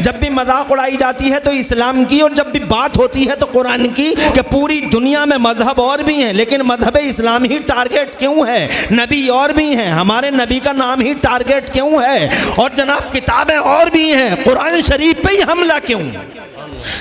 जब भी मजाक उड़ाई जाती है तो इस्लाम की, और जब भी बात होती है तो कुरान की, कि पूरी दुनिया में मजहब और भी हैं लेकिन मजहब इस्लाम ही टारगेट क्यों है, नबी और भी हैं, हमारे नबी का नाम ही टारगेट क्यों है, और जनाब किताबें और भी हैं, कुरान शरीफ पे ही हमला क्यों।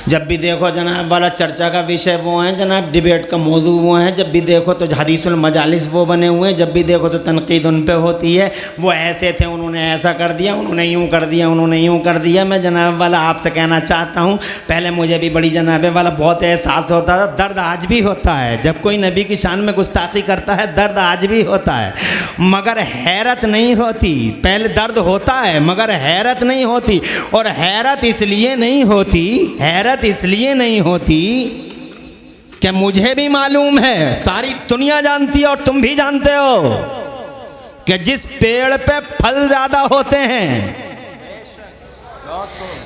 जब भी देखो जनाब वाला चर्चा का विषय वो हैं, जनाब डिबेट का मौजू वो हैं, जब भी देखो तो हदीसुल मजालिस वो बने हुए हैं, जब भी देखो तो तनकीद उन पे होती है, वो ऐसे थे, उन्होंने ऐसा कर दिया, उन्होंने यूँ कर दिया, उन्होंने यूँ कर दिया। मैं जनाब वाला आपसे कहना चाहता हूँ, पहले मुझे भी बड़ी जनाब वाला बहुत एहसास होता था, दर्द आज भी होता है जब कोई नबी की शान में गुस्ताखी करता है, दर्द आज भी होता है, मगर हैरत नहीं होती। पहले दर्द होता है मगर हैरत नहीं होती, और हैरत इसलिए नहीं होती, हैरत इसलिए नहीं होती कि मुझे भी मालूम है, सारी दुनिया जानती है और तुम भी जानते हो कि जिस पेड़ पे फल ज्यादा होते हैं,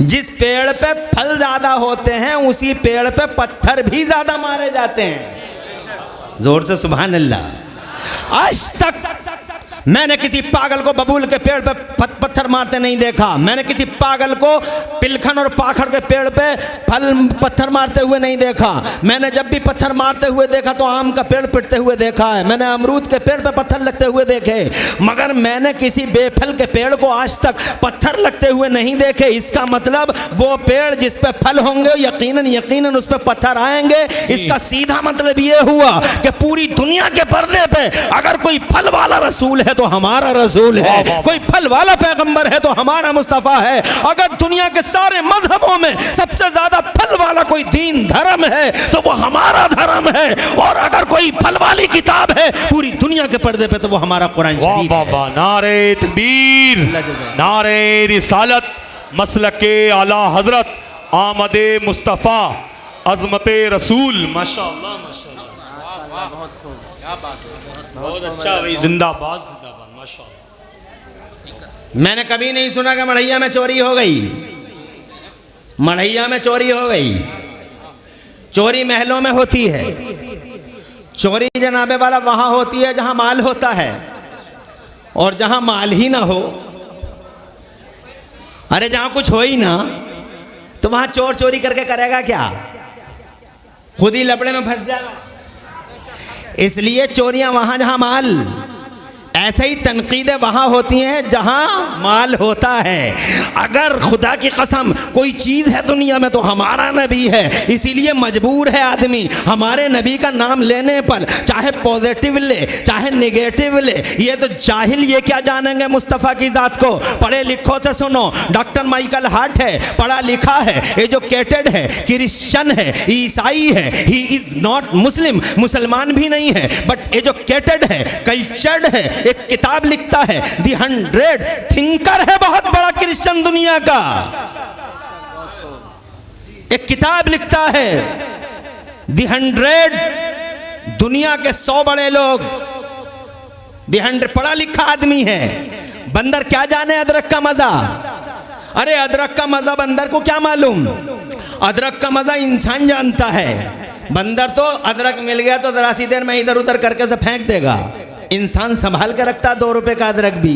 जिस पेड़ पे फल ज्यादा होते हैं उसी पेड़ पे पत्थर भी ज्यादा मारे जाते हैं। जोर से सुभान अल्लाह। आज तक मैंने किसी पागल को बबूल के पेड़ पे पत्थर मारते नहीं देखा, मैंने किसी पागल को पिलखन और पाखड़ के पेड़ पे फल पत्थर मारते हुए नहीं देखा। मैंने जब भी पत्थर मारते हुए देखा तो आम का पेड़ पिटते हुए देखा है, मैंने अमरूद के पेड़ पे पत्थर लगते हुए देखे, मगर मैंने किसी बेफल के पेड़ को आज तक पत्थर लगते हुए नहीं देखे। इसका मतलब वो पेड़ जिस पे फल होंगे यकीनन यकीनन उस पे पत्थर आएंगे। इसका सीधा मतलब ये हुआ कि पूरी दुनिया के पर्दे पे अगर कोई फल वाला रसूल है तो हमारा रसूल है, कोई फल वाला पैगंबर है तो हमारा मुस्तफा है। अगर दुनिया के सारे मजहबों में सबसे ज्यादा फल वाला कोई दीन धर्म है तो वो हमारा धर्म है, और अगर कोई फल वाली किताब है पूरी दुनिया के पर्दे पे तो वो हमारा कुरान शरीफ है। नारे तकबीर, नारे रिसालत, मसलके आला हजरत, आमदे मुस्तफा, अजमते रसूल। माशाअल्लाह माशाअल्लाह, बहुत खूब, क्या बात है, बहुत अच्छा भाई, जिंदाबाद जिंदाबाद माशाअल्लाह। मैंने कभी नहीं सुना कि मढ़ैया में चोरी हो गई, मढ़ैया में चोरी हो गई। चोरी महलों में होती है, चोरी जनाबे वाला वहां होती है जहां माल होता है, और जहां माल ही ना हो, अरे जहां कुछ हो ही ना, तो वहां चोर चोरी करके करेगा क्या, खुद ही लपड़े में फंस जाएगा। इसलिए चोरियां वहां जहां माल, ऐसे ही तनकीदें वहां होती हैं जहां माल होता है। अगर खुदा की कसम कोई चीज है दुनिया में तो हमारा नबी है, इसीलिए मजबूर है आदमी हमारे नबी का नाम लेने पर, चाहे पॉजिटिव ले चाहे नेगेटिव ले। ये तो जाहिल ये क्या जानेंगे मुस्तफ़ा की जात को। पढ़े लिखों से सुनो, डॉक्टर माइकल हार्ट है, पढ़ा लिखा है, एजुकेटेड है, क्रिश्चियन है, ईसाई है, ही इज नॉट मुस्लिम, मुसलमान भी नहीं है, बट एजुकेटेड है, कल्चर्ड है, एक किताब लिखता है, दी 100 थिंकर है, बहुत बड़ा क्रिश्चियन दुनिया का, एक किताब लिखता है दी 100, दुनिया के 100 बड़े लोग, दी 100 पढ़ा लिखा आदमी है। बंदर क्या जाने अदरक का मजा, अरे अदरक का मजा बंदर को क्या मालूम, अदरक का मजा इंसान जानता है। बंदर तो अदरक मिल गया तो जरा सी देर में इधर उधर करके उसे फेंक देगा, इंसान संभाल के रखता है 2 रुपए का अदरक भी।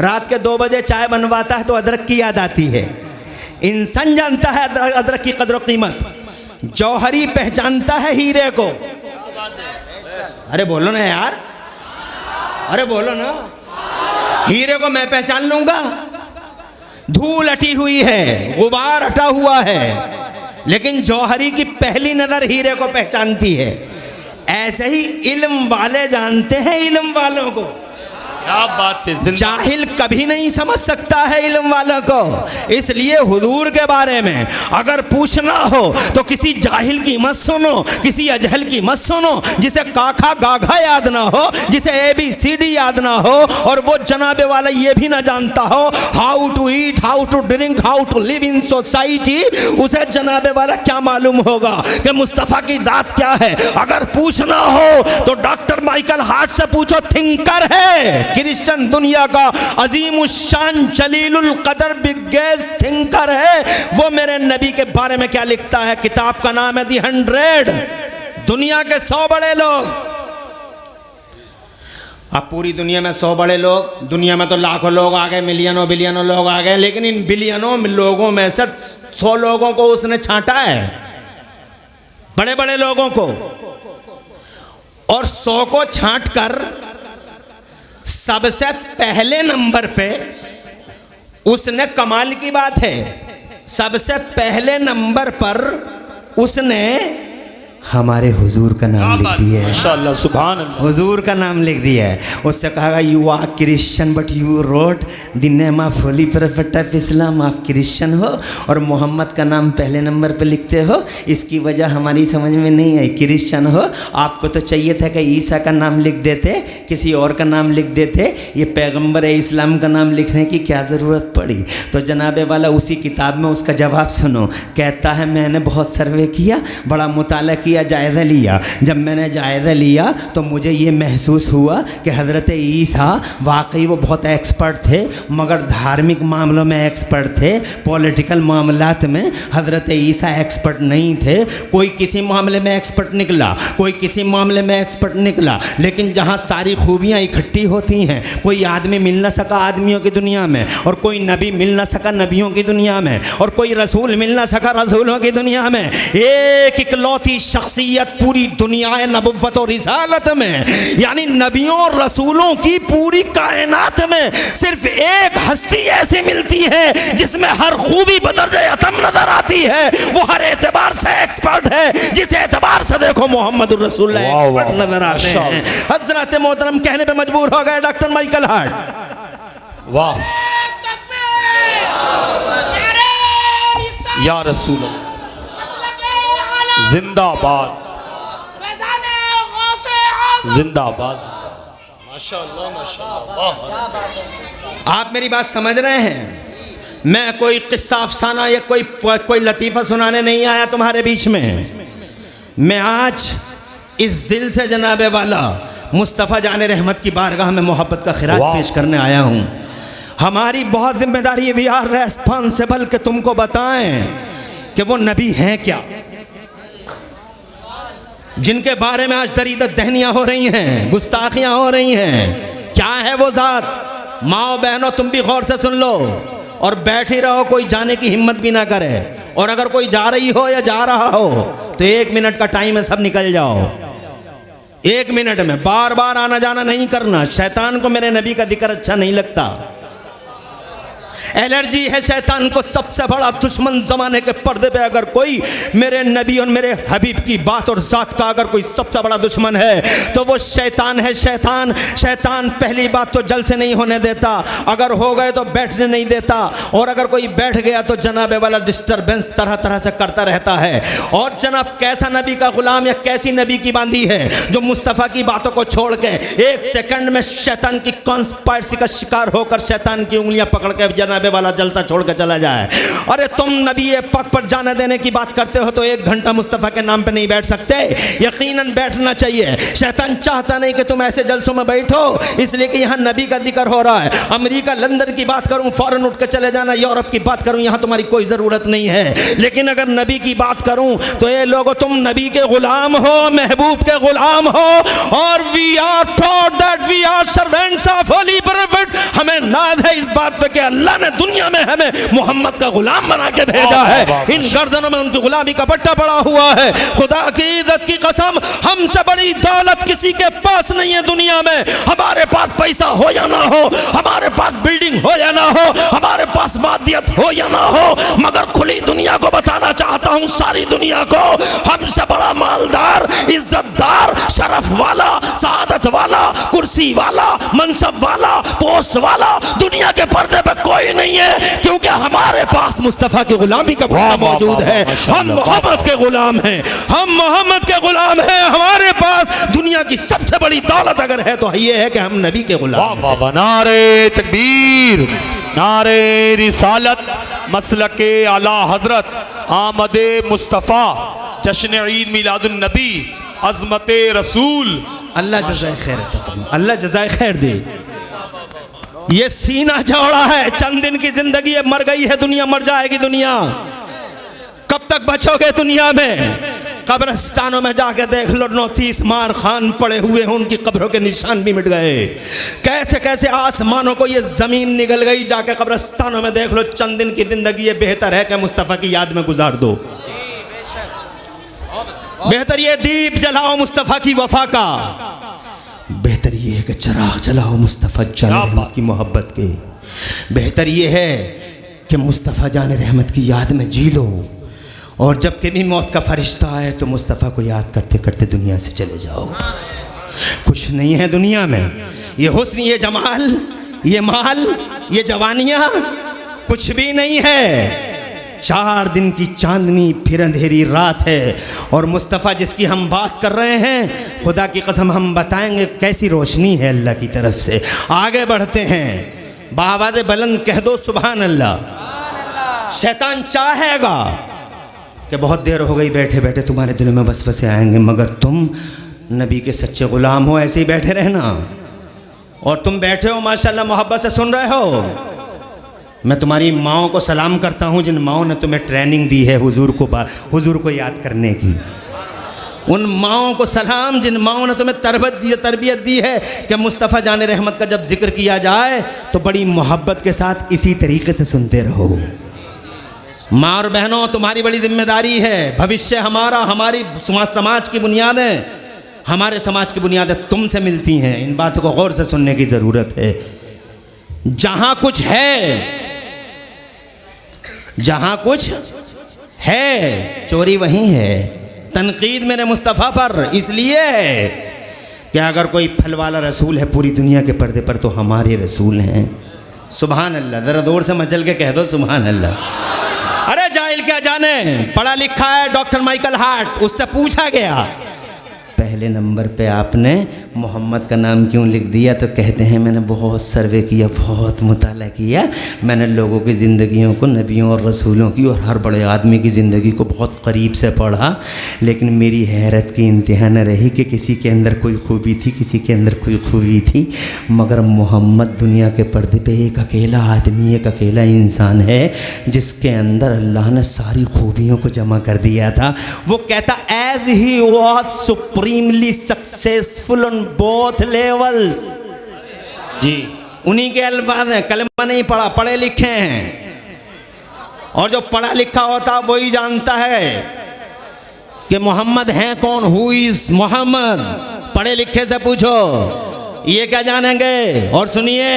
रात के 2 बजे चाय बनवाता है तो अदरक की याद आती है। इंसान जानता है अदरक की कदर कीमत, जौहरी पहचानता है हीरे को। अरे बोलो ना यार, अरे बोलो ना, हीरे को मैं पहचान लूंगा, धूल हटी हुई है, गुबार हटा हुआ है, लेकिन जौहरी की पहली नजर हीरे को पहचानती है। ऐसे ही इल्म वाले जानते हैं इल्म वालों को, क्या बात है, जाहिल कभी नहीं समझ सकता है इल्म वालों को। इसलिए हुजूर के बारे में अगर पूछना हो तो किसी जाहिल की मत सुनो, किसी अजहल की मत सुनो, जिसे काखा गाघा याद ना हो, जिसे ABCD याद ना हो, और वो जनाबे वाला ये भी ना जानता हो how to eat, how to drink, how to live in society, उसे जनाबे वाला क्या मालूम होगा कि मुस्तफ़ा की जात क्या है। अगर पूछना हो तो डॉक्टर माइकल हार्ट से पूछो, थिंकर है, क्रिश्चियन दुनिया का अजीम शान जलीलुल कदर बिगेस्ट थिंकर है। वो मेरे नबी के बारे में क्या लिखता है, किताब का नाम है दी 100, दुनिया के 100 बड़े लोग। अब पूरी दुनिया में 100 बड़े लोग, दुनिया में तो लाखों लोग आ गए, मिलियनों बिलियनों लोग आ गए, लेकिन इन बिलियनों लोगों में से 100 लोगों को उसने छांटा है, बड़े बड़े लोगों को, और 100 को छांट कर सबसे पहले नंबर पे उसने, कमाल की बात है, सबसे पहले नंबर पर उसने हमारे हुजूर का नाम लिख दिया है। माशाअल्लाह, सुभान अल्लाह। हुजूर का नाम लिख दिया है। उससे कहा you are Christian but you wrote the name of holy prophet of Islam, आप क्रिश्चियन हो और मोहम्मद का नाम पहले नंबर पे लिखते हो, इसकी वजह हमारी समझ में नहीं आई। क्रिश्चियन हो, आपको तो चाहिए था कि ईसा का नाम लिख देते, किसी और का नाम लिख देते, ये पैगंबर इस्लाम का नाम लिखने की क्या ज़रूरत पड़ी। तो जनाबे वाला उसी किताब में उसका जवाब सुनो, कहता है मैंने बहुत सर्वे किया, बड़ा मुताला किया, जायज़ा लिया। जब मैंने जायज़ा लिया तो मुझे ये महसूस हुआ कि हज़रत ईसा वाकई वो बहुत एक्सपर्ट थे, मगर धार्मिक मामलों में एक्सपर्ट थे, पॉलिटिकल मामलात में हज़रत ईसा एक्सपर्ट नहीं थे। कोई किसी मामले में एक्सपर्ट निकला, कोई किसी मामले में एक्सपर्ट निकला, लेकिन जहाँ सारी खूबियाँ इकट्ठी होती हैं, कोई आदमी मिल न सका आदमियों की दुनिया में, और कोई नबी मिल न सका नबियों की दुनिया में, और कोई रसूल मिल न सका रसूलों की दुनिया में, एक इकलौती शख्सियत पूरी दुनिया नबुव्वत और रिसालत में, यानी नबियों और रसूलों की पूरी कायनात में सिर्फ एक हस्ती ऐसी मिलती है जिसमें हर खूबी बदर्जे अतम नजर आती है। वो हर एतबार से एक्सपर्ट है, जिस एतबार से देखो मोहम्मद रसूलुल्लाह एक्सपर्ट नजर आते हैं। हजरत मोहतरम कहने पे मजबूर हो गए डॉक्टर माइकल हार्ट, वाह या रसूल अल्लाह, जिंदाबाद जिंदाबाद, माशाअल्लाह माशाअल्लाह। आप मेरी बात समझ रहे हैं? मैं कोई किस्सा अफसाना या कोई लतीफ़ा सुनाने नहीं आया तुम्हारे बीच में। मैं आज इस दिल से जनाबे वाला मुस्तफ़ा जाने रहमत की बारगाह में मोहब्बत का खिराज पेश करने आया हूँ। हमारी बहुत जिम्मेदारी वी आर रेस्पॉन्सिबल कि तुमको बताएं कि वो नबी हैं क्या, जिनके बारे में आज दरीदत दहनियाँ हो रही हैं, गुस्ताखियाँ हो रही हैं। क्या है वो ज़ात? माओ बहनों तुम भी गौर से सुन लो और बैठ ही रहो, कोई जाने की हिम्मत भी ना करे। और अगर कोई जा रही हो या जा रहा हो तो 1 मिनट का टाइम है, सब निकल जाओ 1 मिनट में। बार बार आना जाना नहीं करना। शैतान को मेरे नबी का जिक्र अच्छा नहीं लगता, एलर्जी है शैतान को। सबसे बड़ा दुश्मन जमाने के पर्दे पे अगर कोई मेरे नबी और मेरे हबीब की बात और जात का अगर कोई सबसे बड़ा दुश्मन है तो वो शैतान है। शैतान शैतान पहली बात तो जल से नहीं होने देता, अगर हो गए तो बैठने नहीं देता, और अगर कोई बैठ गया तो जनाबे वाला डिस्टर्बेंस तरह तरह से करता रहता है। और जनाब कैसा नबी का गुलाम या कैसी नबी की बांदी है जो मुस्तफ़ा की बातों को छोड़ के 1 सेकंड में शैतान की कॉन्स्पायरेसी का शिकार होकर शैतान की उंगलियां पकड़ के जनाबे वाला जलसा छोड़ के चला जाए। अरे तुम नबी पाक पर जाने देने की बात करते हो तो 1 घंटा मुस्तफ़ा के नाम पे नहीं बैठ सकते? यकीनन बैठना चाहिए। शैतान चाहता नहीं कि तुम ऐसे जलसों में बैठो, इसलिए कि यहाँ नबी का जिक्र हो रहा है। अमेरिका लंदन की बात करूँ फौरन उठ के चले जाना, यूरोप की बात करूँ यहाँ तुम्हारी कोई ज़रूरत नहीं है। लेकिन अगर नबी की बात करूँ तो ये लोगों तुम नबी के गुलाम हो, महबूब के गुलाम हो, और we are taught that we are servants of holy prophet. हमें नाज है इस बात पे कि अल्लाह ने दुनिया में हमें मोहम्मद का गुलाम बना के भेजा है। इन गर्दनों में उनकी गुलामी का पट्टा पड़ा हुआ है। खुदा की इज्जत की कसम, हमसे बड़ी दौलत किसी के पास नहीं है दुनिया में। हमारे पास पैसा हो या ना हो, हमारे पास बिल्डिंग हो या ना हो, हमारे पास मादियत हो या ना हो, मगर खुली दुनिया को बताना चाहता हूं, सारी दुनिया को, हमसे बड़ा मालदार, इज्जतदार, शरफ वाला, सआदत वाला, कुर्सी वाला, मनसब वाला, पोस्ट वाला दुनिया के पर्दे पे कोई नहीं है, क्योंकि हमारे पास मुस्तफ़ा की गुलामी का पट्टा मौजूद है। हम मोहम्मद के गुलाम हैं, हम मोहम्मद के गुलाम हैं। हमारे पास दुनिया की सबसे बड़ी दौलत अगर है तो ये है कि हम नबी के गुलाम हैं। नारे तकबीर, नारे रिसालत, मसलके आला हजरत, आमदे मुस्तफ़ा, जश्न ईद मिलादुन नबी, अज़मत रसूल। अल्लाह जज़ाए खैर, अल्लाह जज़ाए खैर दे। ये सीना चौड़ा है, चंद दिन की जिंदगी है, मर गई है दुनिया, मर जाएगी दुनिया। कब तक बचोगे दुनिया में? कब्रिस्तानों में जाके देख लो, 39 मार खान पड़े हुए हैं, उनकी कब्रों के निशान भी मिट गए। कैसे कैसे आसमानों को ये ज़मीन निगल गई, जाके कब्रिस्तानों में देख लो। चंद दिन की ज़िंदगी ये बेहतर है कि मुस्तफ़ा की याद में गुजार दो। बेहतर ये दीप जलाओ मुस्तफ़ा की वफा का, बेहतर ये है कि चिराग जलाओ मुस्तफ़ा जान रहमत की मोहब्बत के। बेहतर ये है कि मुस्तफ़ा जान रहमत की याद में जी लो, और जब कभी मौत का फरिश्ता आए तो मुस्तफ़ा को याद करते करते दुनिया से चले जाओ। कुछ नहीं है दुनिया में, ये हुस्न, ये जमाल, ये माल, ये जवानियाँ कुछ भी नहीं है। 4 दिन की चांदनी फिर अंधेरी रात है, और मुस्तफ़ा जिसकी हम बात कर रहे हैं, खुदा की कसम हम बताएंगे कैसी रोशनी है अल्लाह की तरफ से। आगे बढ़ते हैं, बावाज़ बुलंद कह दो सुभान अल्लाह। शैतान चाहेगा कि बहुत देर हो गई बैठे बैठे तुम्हारे दिलों में वसवसे आएंगे, मगर तुम नबी के सच्चे गुलाम हो, ऐसे ही बैठे रहना। और तुम बैठे हो माशाल्लाह मोहब्बत से सुन रहे हो। मैं तुम्हारी माओं को सलाम करता हूँ जिन माओं ने तुम्हें ट्रेनिंग दी है हुजूर को याद करने की। उन माओं को सलाम जिन माओं ने तुम्हें तरबियत दी है कि मुस्तफ़ा जान रहमत का जब जिक्र किया जाए तो बड़ी मोहब्बत के साथ इसी तरीके से सुनते रहो। माँ और बहनों, तुम्हारी बड़ी जिम्मेदारी है। भविष्य हमारा, हमारी समाज की बुनियादें, हमारे समाज की बुनियादें तुमसे मिलती हैं। इन बातों को गौर से सुनने की ज़रूरत है। जहाँ कुछ है, जहाँ कुछ है चोरी वहीं है। तनकीद मेरे मुस्तफ़ा पर इसलिए है कि अगर कोई फल वाला रसूल है पूरी दुनिया के पर्दे पर तो हमारे रसूल हैं। सुभान अल्लाह। ज़रा जोर से मचल के कह दो सुभान अल्लाह। अरे जाहिल क्या जाने, पढ़ा लिखा है डॉक्टर माइकल हार्ट, उससे पूछा गया पहले नंबर पे आपने मोहम्मद का नाम क्यों लिख दिया, तो कहते हैं मैंने बहुत सर्वे किया, बहुत मुताला किया, मैंने लोगों की ज़िंदगियों को, नबियों और रसूलों की और हर बड़े आदमी की ज़िंदगी को बहुत करीब से पढ़ा, लेकिन मेरी हैरत की इंतहा न रही कि किसी के अंदर कोई खूबी थी, किसी के अंदर कोई खूबी थी, मगर मोहम्मद दुनिया के पर्दे पे एक अकेला आदमी, एक अकेला इंसान है जिसके अंदर अल्लाह ने सारी खूबियों को जमा कर दिया था। वो कहता as he was supremely successful on both levels. जी, उन्हीं के अल्फाज हैं। कलमा नहीं पढ़ा, पढ़े लिखे हैं, और जो पढ़ा लिखा होता वही जानता है कि मोहम्मद हैं कौन, हु इज मोहम्मद। पढ़े लिखे से पूछो, ये क्या जानेंगे। और सुनिए,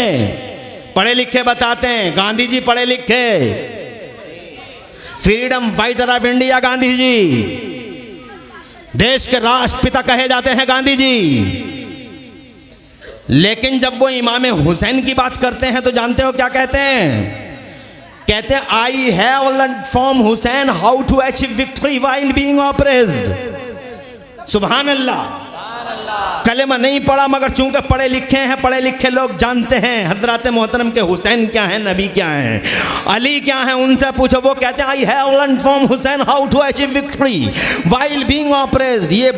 पढ़े लिखे बताते हैं, गांधी जी पढ़े लिखे, freedom fighter of India Gandhi ji, देश के राष्ट्रपिता कहे जाते हैं गांधी जी। लेकिन जब वो इमाम हुसैन की बात करते हैं तो जानते हो क्या कहते हैं? कहते हैं I have learned from Hussain how to achieve victory while being oppressed. सुभान अल्लाह। कलेमा नहीं पढ़ा, मगर चूंकि पढ़े लिखे हैं, पढ़े लिखे लोग जानते हैं हजरत मोहतरम के हुसैन क्या है, नबी क्या है, अली क्या है, उनसे पूछो। वो कहते हैं I have learned from Hussain how to achieve victory while being oppressed. ये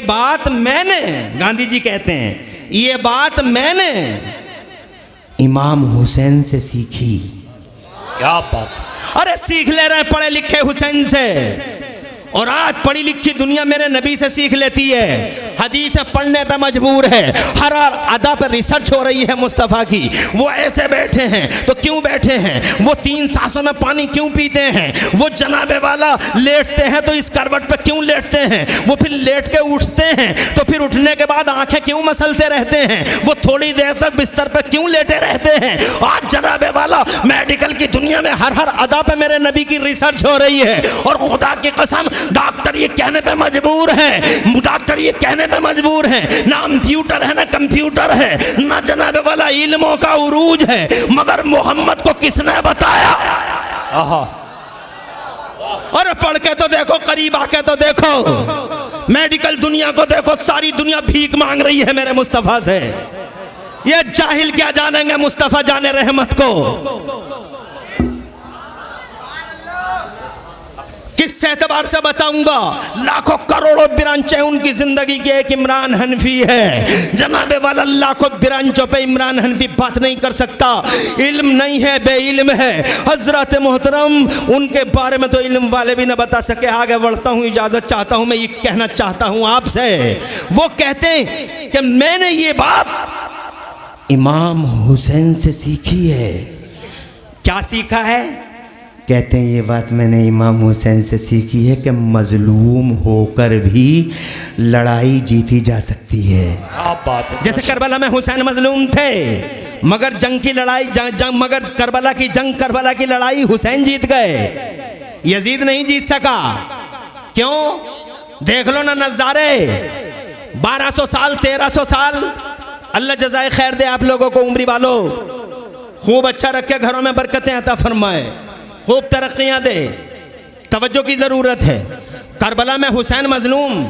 बात मैंने गांधी जी कहते हैं, ये बात मैंने इमाम हुसैन से सीखी। क्या बात। अरे सीख ले रहे पढ़े लिखे हुसैन से, और आज पढ़ी लिखी दुनिया मेरे नबी से सीख लेती है। हदीस पढ़ने पे मजबूर है, हर अदा पर रिसर्च हो रही है मुस्तफ़ा की। वो ऐसे बैठे हैं तो क्यों बैठे हैं, वो 3 सांसों में पानी क्यों पीते हैं, वो जनाबे वाला लेटते हैं तो इस करवट पे क्यों लेटते हैं, वो फिर लेट के उठते हैं तो फिर उठने के बाद आंखें क्यों मसलते रहते हैं, वो थोड़ी देर तक बिस्तर पे क्यों लेटे रहते हैं। आज जनाबे वाला मेडिकल की दुनिया में हर अदा पे मेरे नबी की रिसर्च हो रही है। और खुदा की कसम डॉक्टर ये कहने पे मजबूर है, डॉक्टर ये कहने पे मजबूर है, ना कंप्यूटर है ना कंप्यूटर है, ना जनाबे वाला इल्मों का उरूज है, मगर मोहम्मद को किसने बताया। आहा। अरे पढ़ के तो देखो, करीब आके तो देखो, मेडिकल दुनिया को देखो, सारी दुनिया भीख मांग रही है मेरे मुस्तफ़ा से। ये जाहिल क्या जानेंगे मुस्तफ़ा जाने रहमत को। किस एतबार से बताऊंगा? लाखों करोड़ों बिरांचे उनकी जिंदगी के एक इमरान हनफी है। जनाबे वाला लाखों बिरांचों पे इमरान हनफी बात नहीं कर सकता, इल्म नहीं है, बेइल्म है। हजरत मोहतरम उनके बारे में तो इल्म वाले भी न बता सके। आगे बढ़ता हूँ, इजाजत चाहता हूँ, मैं ये कहना चाहता हूँ आपसे। वो कहते हैं कि मैंने ये बात इमाम हुसैन से सीखी है। क्या सीखा है? कहते हैं ये बात मैंने इमाम हुसैन से सीखी है कि मजलूम होकर भी लड़ाई जीती जा सकती है। आप बात है। जैसे करबला में हुसैन मजलूम थे, मगर जंग की लड़ाई मगर करबला की लड़ाई हुसैन जीत गए, यजीद नहीं जीत सका। क्यों? देख लो ना नज़ारे। 1200 साल 1300 साल, अल्लाह जज़ाए खैर दे आप लोगों को, उम्री वालों, खूब अच्छा रखे, घरों में बरकतें अता फरमाए, खूब तरक्कियां दे। तवज्जो की ज़रूरत है। करबला में हुसैन मजलूम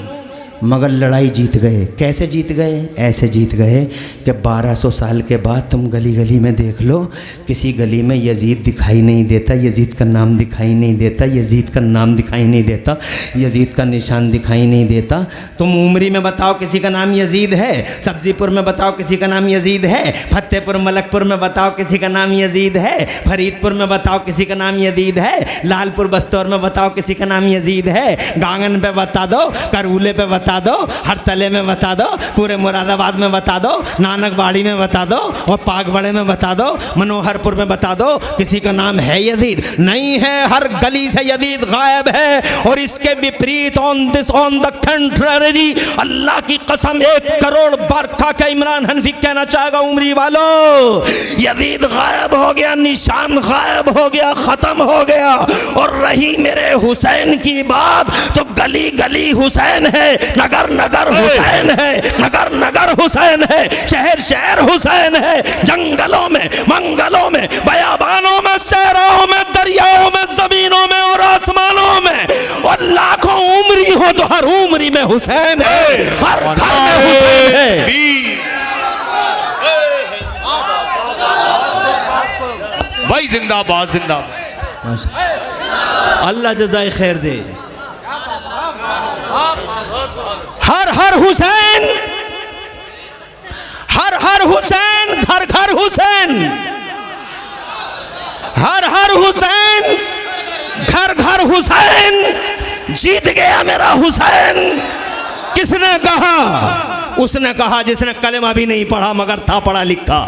मगर लड़ाई जीत गए। कैसे जीत गए? ऐसे जीत गए कि 1200 साल के बाद तुम गली गली में देख लो, किसी गली में यजीद दिखाई नहीं देता, यजीद का नाम दिखाई नहीं देता, यजीद का नाम दिखाई नहीं देता, यजीद का निशान दिखाई नहीं देता। तुम उमरी में बताओ किसी का नाम यजीद है, सब्जीपुर में बताओ किसी का नाम यजीद है, फतेहपुर मलकपुर में बताओ किसी का नाम यजीद है, फरीदपुर में बताओ किसी का नाम यजीद है, लालपुर बस्तौर में बताओ किसी का नाम यजीद है, गांगन पे बता दो, करऊले पे बता दो, हर तले में बता दो, पूरे मुरादाबाद में बता दो, नानकबाड़ी में बता दो, और पागबड़े में बता दो, मनोहरपुर में बता दो, किसी का नाम है यजीद? नहीं है। हर गली से यजीद गायब है। और इसके विपरीत ऑन द कंट्ररी, अल्लाह की कसम 1 करोड़ बार खा के इमरान हनफी कहना चाहेगा, उमरी वालों, यजीद गायब हो गया, निशान गायब हो गया, खत्म हो गया। और रही मेरे हुसैन की बात, तो गली गली हुसैन है, नगर नगर हुसैन है, नगर नगर हुसैन है, शहर शहर हुसैन है, जंगलों में, मंगलों में, बयाबानों में, सहराओं में, दरियाओं में, जमीनों में और आसमानों में। और लाखों उम्री हो तो हर उम्री में हुसैन है, हर घर में हुसैन है। भाई जिंदाबाद जिंदाबाद। अल्लाह जज़ाए खैर दे। हर हर हुसैन, हर हर हुसैन, घर घर हुसैन, हर हर हुसैन, घर घर हुसैन। जीत गया मेरा हुसैन। किसने कहा? उसने कहा जिसने कलमा भी नहीं पढ़ा मगर था पढ़ा लिखा।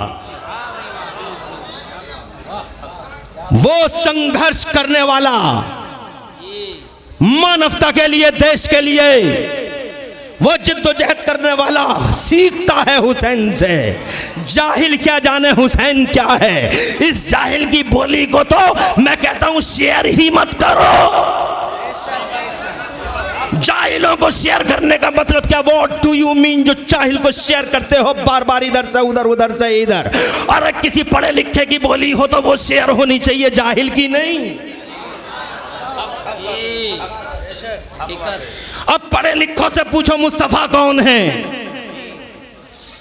वो संघर्ष करने वाला, मानवता के लिए, देश के लिए वो जिद्दोजहद करने वाला सीखता है हुसैन से। जाहिल क्या जाने हुसैन क्या है। इस जाहिल की बोली को तो मैं कहता हूं शेयर ही मत करो। जाहिलों को शेयर करने का मतलब क्या? What do you mean? जो जाहिल को शेयर करते हो बार बार, इधर से उधर, उधर से इधर। और किसी पढ़े लिखे की बोली हो तो वो शेयर होनी चाहिए, जाहिल की नहीं। अब पढ़े लिखों से पूछो मुस्तफा कौन है?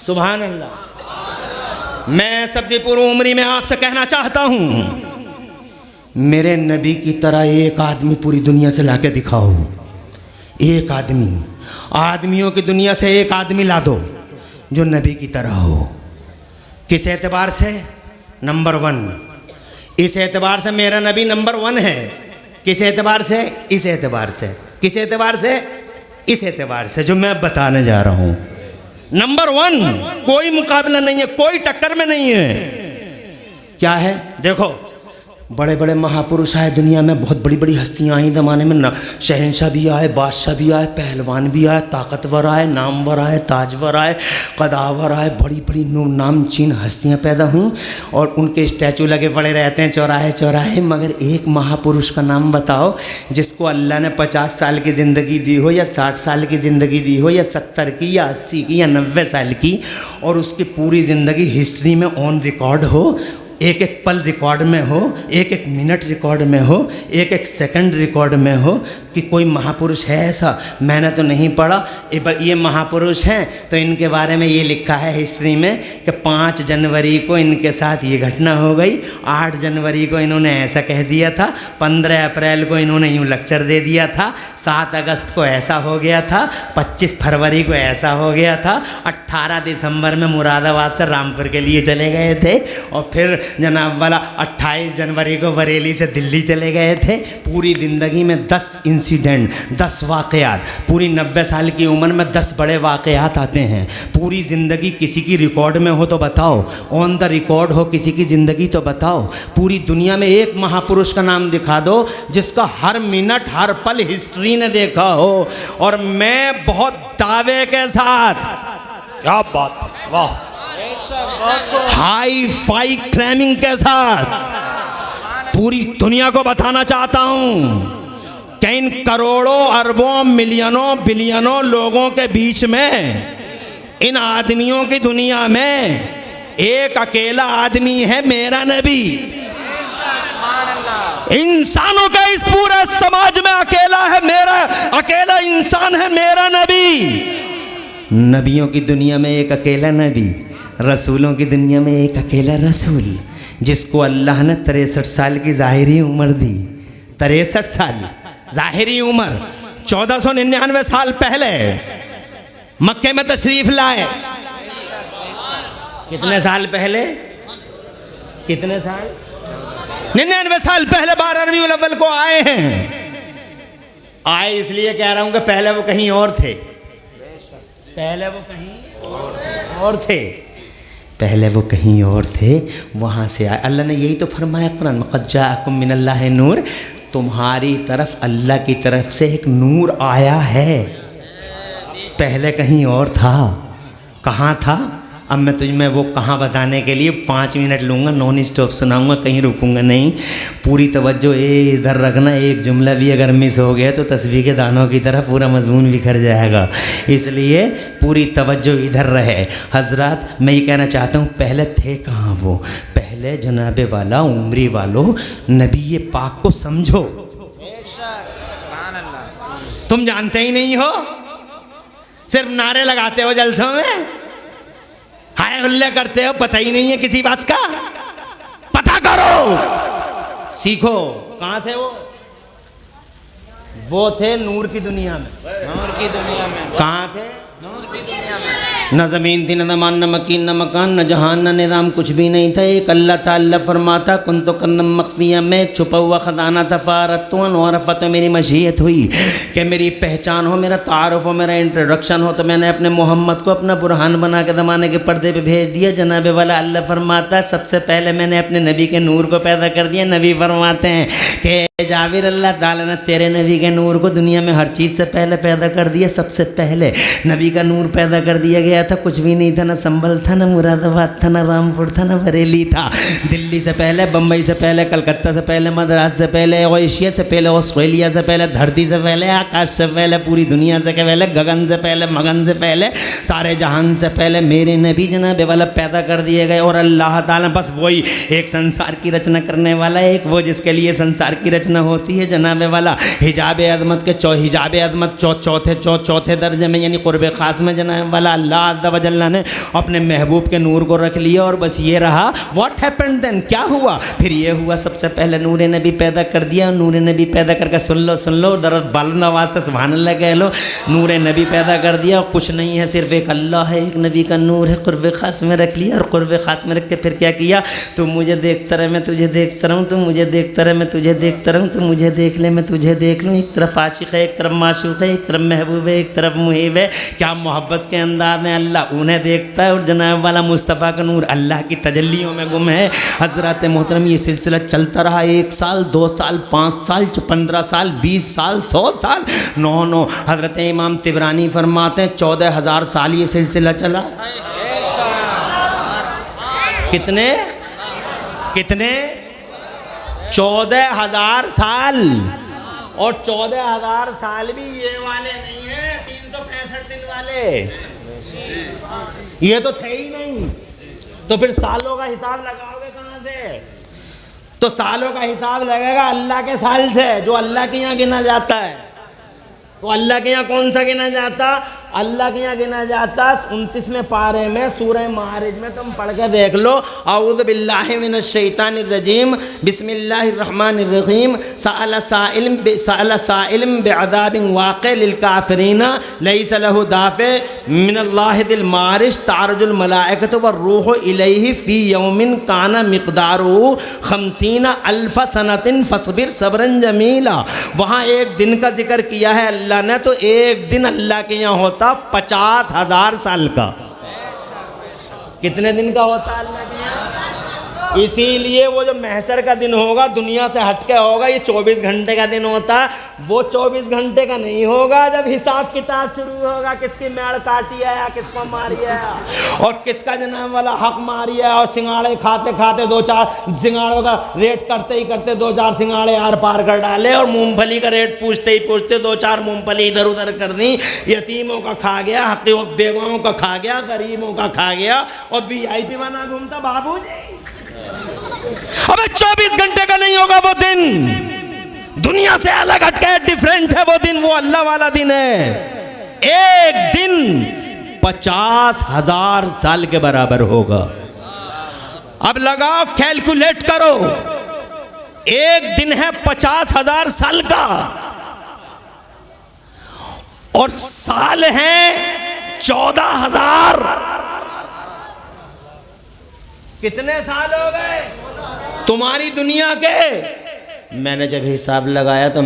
सुभान अल्लाह। मैं सब्जीपुर उमरी में आपसे कहना चाहता हूं, मेरे नबी की तरह एक आदमी पूरी दुनिया से लाके दिखाओ। एक आदमी, आदमियों की दुनिया से एक आदमी ला दो जो नबी की तरह हो। किस एतबार से? नंबर 1। इस एतबार से मेरा नबी नंबर 1 है। किस एतबार से? इस एतबार से। किस एतबार से? इस एतबार से जो मैं बताने जा रहा हूं। नंबर 1, कोई मुकाबला नहीं है, कोई टक्कर में नहीं है। क्या है? देखो, बड़े बड़े महापुरुष आए दुनिया में, बहुत बड़ी बड़ी हस्तियां आई ज़माने में ना। शहंशाह भी आए, बादशाह भी आए, पहलवान भी आए, ताकतवर आए, नामवर आए, ताजवर आए, कदावर आए, बड़ी बड़ी नामचीन हस्तियां पैदा हुई और उनके स्टैचू लगे पड़े रहते हैं चौराहे चौराहे। मगर एक महापुरुष का नाम बताओ जिसको अल्लाह ने 50 साल की ज़िंदगी दी हो, या 60 साल की ज़िंदगी दी हो, या 70 की, या 80 की, या 90 साल की, और उसकी पूरी ज़िंदगी हिस्ट्री में ऑन रिकॉर्ड हो। एक एक पल रिकॉर्ड में हो, एक एक मिनट रिकॉर्ड में हो, एक एक सेकंड रिकॉर्ड में हो कि कोई महापुरुष है ऐसा। मैंने तो नहीं पढ़ा, ये महापुरुष हैं तो इनके बारे में ये लिखा है हिस्ट्री में कि 5 जनवरी को इनके साथ ये घटना हो गई, 8 जनवरी को इन्होंने ऐसा कह दिया था, 15 अप्रैल को इन्होंने यूँ लेक्चर दे दिया था, 7 अगस्त को ऐसा हो गया था, 25 फरवरी को ऐसा हो गया था, 18 दिसंबर में मुरादाबाद से रामपुर के लिए चले गए थे और फिर जनाब वाला 28 जनवरी को बरेली से दिल्ली चले गए थे। पूरी ज़िंदगी में 10 इंसिडेंट, 10 वाक़यात, पूरी 90 साल की उम्र में 10 बड़े वाक़यात आते हैं। पूरी ज़िंदगी किसी की रिकॉर्ड में हो तो बताओ, ऑन द रिकॉर्ड हो किसी की ज़िंदगी तो बताओ। पूरी दुनिया में एक महापुरुष का नाम दिखा दो जिसका हर मिनट हर पल हिस्ट्री ने देखा हो। और मैं बहुत दावे के साथ, क्या बात, वाह, हाई फाई क्लेमिंग के साथ पूरी दुनिया को बताना चाहता हूं कि इन करोड़ों अरबों मिलियनों बिलियनों लोगों के बीच में, इन आदमियों की दुनिया में एक अकेला आदमी है, मेरा नबी। इंसानों का इस पूरे समाज में अकेला है, मेरा अकेला इंसान है, मेरा नबी। नबियों की दुनिया में एक अकेला नबी, रसूलों की दुनिया में एक अकेला रसूल, जिसको अल्लाह ने 63 साल की ज़ाहिरी उम्र दी। 63 साल ज़ाहिरी उम्र। 1499 साल पहले मक्के में तशरीफ़ लाए। कितने साल पहले? कितने साल? 99 साल पहले 12 रबीउल अव्वल को आए हैं। आए इसलिए कह रहा हूँ कि पहले वो कहीं और थे, पहले वो कहीं और थे, पहले वो कहीं और थे, वहाँ से आए। अल्लाह ने यही तो फरमाया कुरान में, क़द जाअकुम मिनल्लाहि नूर, तुम्हारी तरफ अल्लाह की तरफ से एक नूर आया है। पहले कहीं और था। कहाँ था? अब मैं तुझ में वो कहाँ बताने के लिए 5 मिनट लूँगा, नॉन स्टॉप सुनाऊँगा, कहीं रुकूँगा नहीं। पूरी तवज्जो इधर रखना, एक जुमला भी अगर मिस हो गया तो तस्बीह के दानों की तरह पूरा मजमून बिखर जाएगा, इसलिए पूरी तवज्जो इधर रहे। हजरात, मैं ये कहना चाहता हूँ, पहले थे कहाँ वो? पहले जनाबे वाला उम्री वालों नबी पाक को समझो। तुम जानते ही नहीं हो, सिर्फ नारे लगाते हो जलसों में, हाय हुल्ले करते हो, पता ही नहीं है किसी बात का। पता करो, सीखो। कहाँ थे वो? वो थे नूर की दुनिया में। नूर की दुनिया में कहाँ थे? नूर की दुनिया में। न ज़मीन थी, न ज़मान, न मकीन, न मकान, न जहान, न निज़ाम, कुछ भी नहीं था। एक अल्लाह था। अल्लाह फरमाता, कुन तो कन्नम मख्फिया में छुपा हुआ ख़जाना था। फ़ारतुन और रफ़त, मेरी मशीयत हुई कि मेरी पहचान हो, मेरा तारुफ हो, मेरा इंट्रोडक्शन हो, तो मैंने अपने मोहम्मद को अपना बुरहान बना के ज़माने के पर्दे पे भेज दिया। जनाबे वाला अल्लाह फरमाता, सबसे पहले मैंने अपने नबी के नूर को पैदा कर दिया। नबी फरमाते हैं कि जाबिर, अल्लाह ताला ने तेरे नबी के नूर को दुनिया में हर चीज़ से पहले पैदा कर दिया। सबसे पहले नबी का नूर पैदा कर दिया गया था। कुछ भी नहीं था, ना संभल था, ना मुरादाबाद था, ना रामपुर था, ना बरेली था। दिल्ली से पहले, बम्बई से पहले, कलकत्ता से पहले, मद्रास से पहले, एशिया से पहले, ऑस्ट्रेलिया से पहले, धरती से पहले, आकाश से पहले, पूरी दुनिया से पहले, गगन से पहले, मगन से पहले, सारे जहान से पहले मेरे नबी जनाबे वाला पैदा कर दिए गए। और अल्लाह ताला बस वही एक संसार की रचना करने वाला, एक वो जिसके लिए संसार की रचना होती है जनाबे वाला। हिजाब अज़मत के हिजाब अज़मत चौथे दर्जे में, यानी क़ुर्ब ख़ास में जनाब वाला अल्लाह अज़्ज़ा व जल्ला ने अपने महबूब के नूर को रख लिया। और बस ये रहा। व्हाट हैपेंड देन, क्या हुआ? फिर ये हुआ, सबसे पहले नूर नबी पैदा कर दिया। नूर नबी पैदा करके सुन लो दर्द बालन आवाज़ से सुभान अल्लाह कह लो। नूर नबी पैदा कर दिया। कुछ नहीं है, सिर्फ एक अल्लाह है, एक नबी का नूर है, क़ुर्ब ख़ास में रख लिया। और क़ुर्ब ख़ास में रख के फिर क्या किया? तुम मुझे देखता रहे, मैं तुझे देखता रहूँ, तुम मुझे देखता रहे, मैं तुझे देखता रहूँ, तुम मुझे देख ले, मैं तुझे देख लूँ। एक तरफ आशिक़ है, एक तरफ माशूक़ है, एक तरफ महबूब है, एक तरफ मुहिब है। क्या मोहब्बत के अंदाज में अल्लाह उन्हें देखता है। और जनाब वाला मुस्तफ़ा का नूर अल्लाह की तजल्लियों में गुम है। हज़रत मोहतरम, ये सिलसिला चलता रहा। 1 साल, 2 साल, 5 साल, 15 साल, 20 साल, 100 साल, 9 हज़रत इमाम तिबरानी फरमाते हैं 14,000 साल ये सिलसिला चला। कितने 14,000 साल। और 14,000 साल भी ये वाले नहीं है, 365 दिन वाले, ये तो थे ही नहीं। तो फिर सालों का हिसाब लगाओगे कहाँ से, तो सालों का हिसाब लगेगा अल्लाह के साल से, जो अल्लाह के यहाँ गिना जाता है। तो अल्लाह के यहाँ कौन सा गिना जाता? अल्लाह के यहाँ गिना जाता 29वें पारे में सूरह मारिज में, तुम पढ़ के देख लो। औज़ु बिल्लाहि मिनश शैतानिर रजीम, बिस्मिल्लाहिर रहमानिर रहीम। सअल साइलुम बिअज़ाबिन वाक़ि लिल काफ़िरीन लैसा लहु दाफ़ि मिनल्लाहि दिल मारिज तारजुल मलाइकतु वर्रूहु इलैहि फ़ी यौमिन काना मिक़दारुहु 50 अल्फ़ सनतिन फ़स्बिर सब्रन जमीला। वहाँ एक दिन का जिक्र किया है अल्लाह ने, तो एक दिन अल्लाह के यहाँ होता 50,000 साल का। कितने दिन का होता है अल्लाह के यहाँ? इसीलिए वो जो महशर का दिन होगा दुनिया से हटके होगा, ये 24 घंटे का दिन होता है। वो 24 घंटे का नहीं होगा जब हिसाब किताब शुरू होगा, किसकी मेड़ काटी है या किसको मारी है और किसका जनाब वाला हक मारी है, और सिंगाड़े खाते खाते 2-4 सिंगाड़ों का रेट करते ही करते 2-4 सिंगाड़े आर पार कर डाले, और मूंगफली का रेट पूछते ही पूछते 2-4 मूंगफली इधर उधर कर दी। यतीमों का खा गया, बेवाओं का खा गया, गरीबों का खा गया, और VIP बना घूमता बाबूजी। अबे 24 घंटे का नहीं होगा वो दिन, दुनिया से अलग हटके डिफरेंट है वो दिन, वो अल्लाह वाला दिन है। एक दिन 50,000 साल के बराबर होगा। अब लगाओ, कैलकुलेट करो, एक दिन है 50,000 साल का, और साल है 14,000। कितने साल हो गए तुम्हारी दुनिया के? मैंने जब हिसाब लगाया तो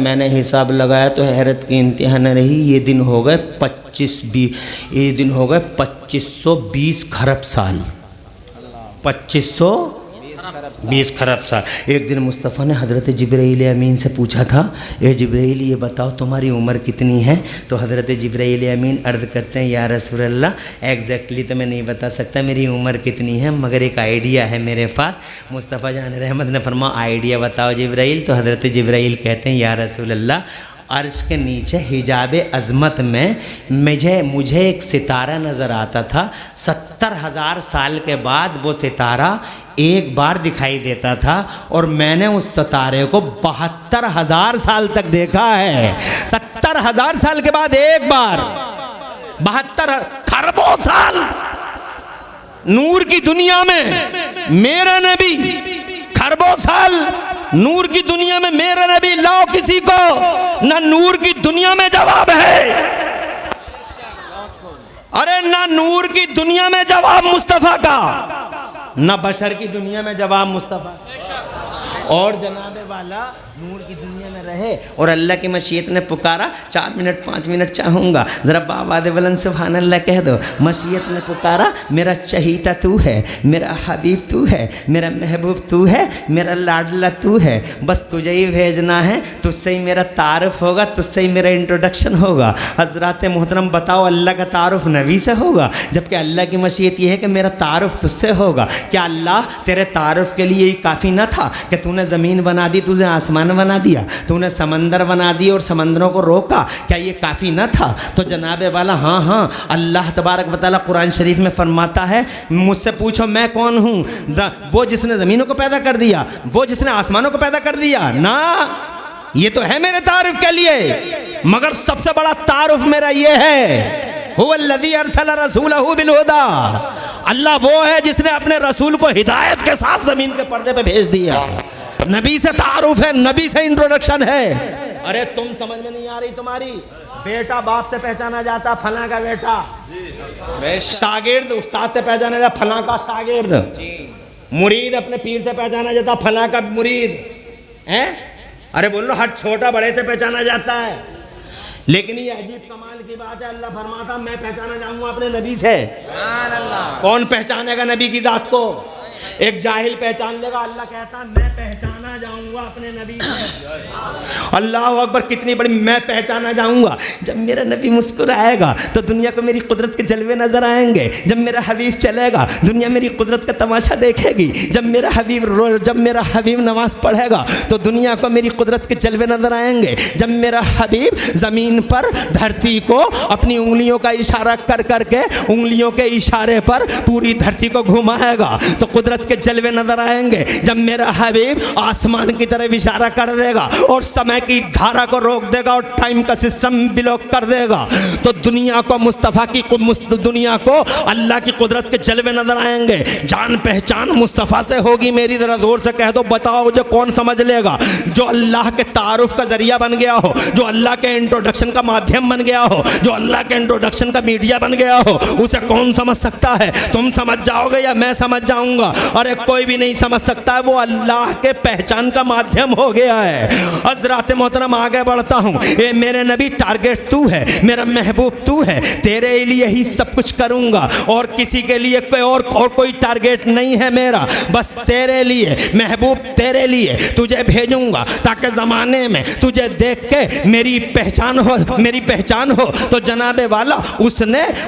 हैरत की इंतहा न रही। ये दिन हो गए 2520 खरब साल। 2520 खरब साल। एक दिन मुस्तफ़ा ने हज़रत जिब्राईल अमीन से पूछा था, ए जिब्राईल ये बताओ तुम्हारी उम्र कितनी है? तो हज़रत जिब्राईल अमीन अर्ज़ करते हैं, या रसूल अल्लाह एग्जैक्टली तो मैं नहीं बता सकता मेरी उम्र कितनी है, मगर एक आइडिया है मेरे पास। मुस्तफ़ा जान रहमत ने फरमा आइडिया बताओ जिब्राईल। तो हज़रत जिब्राईल कहते हैं, या रसूल अल्लाह अर्श के नीचे हिजाब अज़मत में मुझे एक सितारा नज़र आता था। 70,000 साल के बाद वो सितारा एक बार दिखाई देता था, और मैंने उस सितारे को 72,000 साल तक देखा है। 70,000 साल के बाद एक बार, 72 खरबों साल नूर की दुनिया में मेरे नबी, खरबों साल नूर की दुनिया में मेरे नबी। लाओ किसी को ना नूर की दुनिया में जवाब है, अरे ना नूर की दुनिया में जवाब मुस्तफ़ा का, ना बशर की दुनिया में जवाब मुस्तफ़ा। और जनाबे वाला नूर की दुनिया में रहे और अल्लाह की मशीयत ने पुकारा, 4 मिनट 5 मिनट चाहूँगा, ज़रा बाबाद बुलंद सुभान अल्लाह कह दो। मशीयत ने पुकारा, मेरा चहीता तू है, मेरा हबीब तू है, मेरा महबूब तू है, मेरा लाडला तू है, बस तुझे ही भेजना है, तुझसे ही मेरा तारुफ होगा, तुझसे ही मेरा इंट्रोडक्शन होगा। हज़रात मोहतरम बताओ, अल्लाह का तारुफ नबी से होगा, जबकि अल्लाह की मशीयत यह है कि मेरा तारुफ तुझसे होगा। क्या अल्लाह तेरे तारुफ के लिए काफ़ी न था कि तूने ज़मीन बना दी, तुझे आसमान बना दिया, तूने समंदर बना दिए और समंदरों को रोका? क्या ये काफ़ी न था? तो जनाबे वाला हाँ, अल्लाह तबारक व तआला कुरान शरीफ में फरमाता है, मुझसे पूछो मैं कौन हूँ? वो जिसने ज़मीनों को पैदा कर दिया, वो जिसने आसमानों को पैदा कर दिया ना, ये तो है मेरे तारुफ के लिए, मगर सबसे बड़ा तारुफ मेरा ये है, हुवल्लज़ी अरसला रसूलहू बिलहुदा। अल्लाह वो है जिसने अपने रसूल को हिदायत के साथ ज़मीन के पर्दे पे भेज दिया। नबी से तारुफ है, नबी से इंट्रोडक्शन है। अरे तुम समझ में नहीं आ रही तुम्हारी? बेटा बाप से पहचाना जाता, फला का बेटा, शागिर्द उस्ताद से पहचाना जाता, फला का शागिर्द, मुरीद अपने पीर से पहचाना जाता, फला का मुरीद है। अरे बोलो, हर छोटा बड़े से पहचाना जाता है। लेकिन ये अजीब कमाल की बात है, अल्लाह फरमाता मैं पहचाना जाऊंगा अपने नबी से। कौन पहचानेगा नबी की जात को? एक जाहिल पहचान लेगा, अल्लाह कहता मैं पहचाना पहचाना जाऊंगा अपने नबी से। अल्लाह अकबर, कितनी बड़ी मैं पहचाना जाऊंगा। जब मेरा नबी मुस्कुराएगा तो दुनिया को मेरी कुदरत के जलवे नजर आएंगे। जब मेरा हबीब चलेगा दुनिया मेरी कुदरत का तमाशा देखेगी। जब मेरा हबीब नमाज पढ़ेगा तो दुनिया को मेरी कुदरत के जलवे नजर आएंगे। जब मेरा हबीब ज़मीन पर धरती को अपनी उंगलियों का इशारा कर करके उंगलियों के इशारे पर पूरी धरती को घुमाएगा तो कुदरत के जलवे नजर आएंगे। जब मेरा हबीब आसमान की तरफ इशारा कर देगा और समय की धारा को रोक देगा और टाइम का सिस्टम ब्लॉक कर देगा तो दुनिया को दुनिया को अल्लाह की कुदरत के जलवे नजर आएंगे। जान पहचान मुस्तफ़ा से होगी मेरी। जरा जोर से कह दो, बताओ जो कौन समझ लेगा। जो अल्लाह के तारुफ का जरिया बन गया हो, जो अल्लाह के इंट्रोडक्शन का माध्यम बन गया हो, जो अल्लाह के इंट्रोडक्शन का मीडिया बन गया हो, उसे कौन समझ सकता है? तुम समझ जाओगे या मैं समझ जाऊंगा? अरे कोई भी नहीं समझ सकता है, वो अल्लाह के पहचान का माध्यम हो गया है। हज़रात मोहतरम आगे बढ़ता हूँ। ये मेरे नबी, टारगेट तू है, मेरा महबूब तू है, तेरे लिए ही सब कुछ करूँगा और किसी के लिए कोई टारगेट नहीं है मेरा, बस तेरे लिए महबूब, तेरे लिए तुझे भेजूंगा ताकि ज़माने में तुझे देख के मेरी पहचान हो तो जनाबे वाला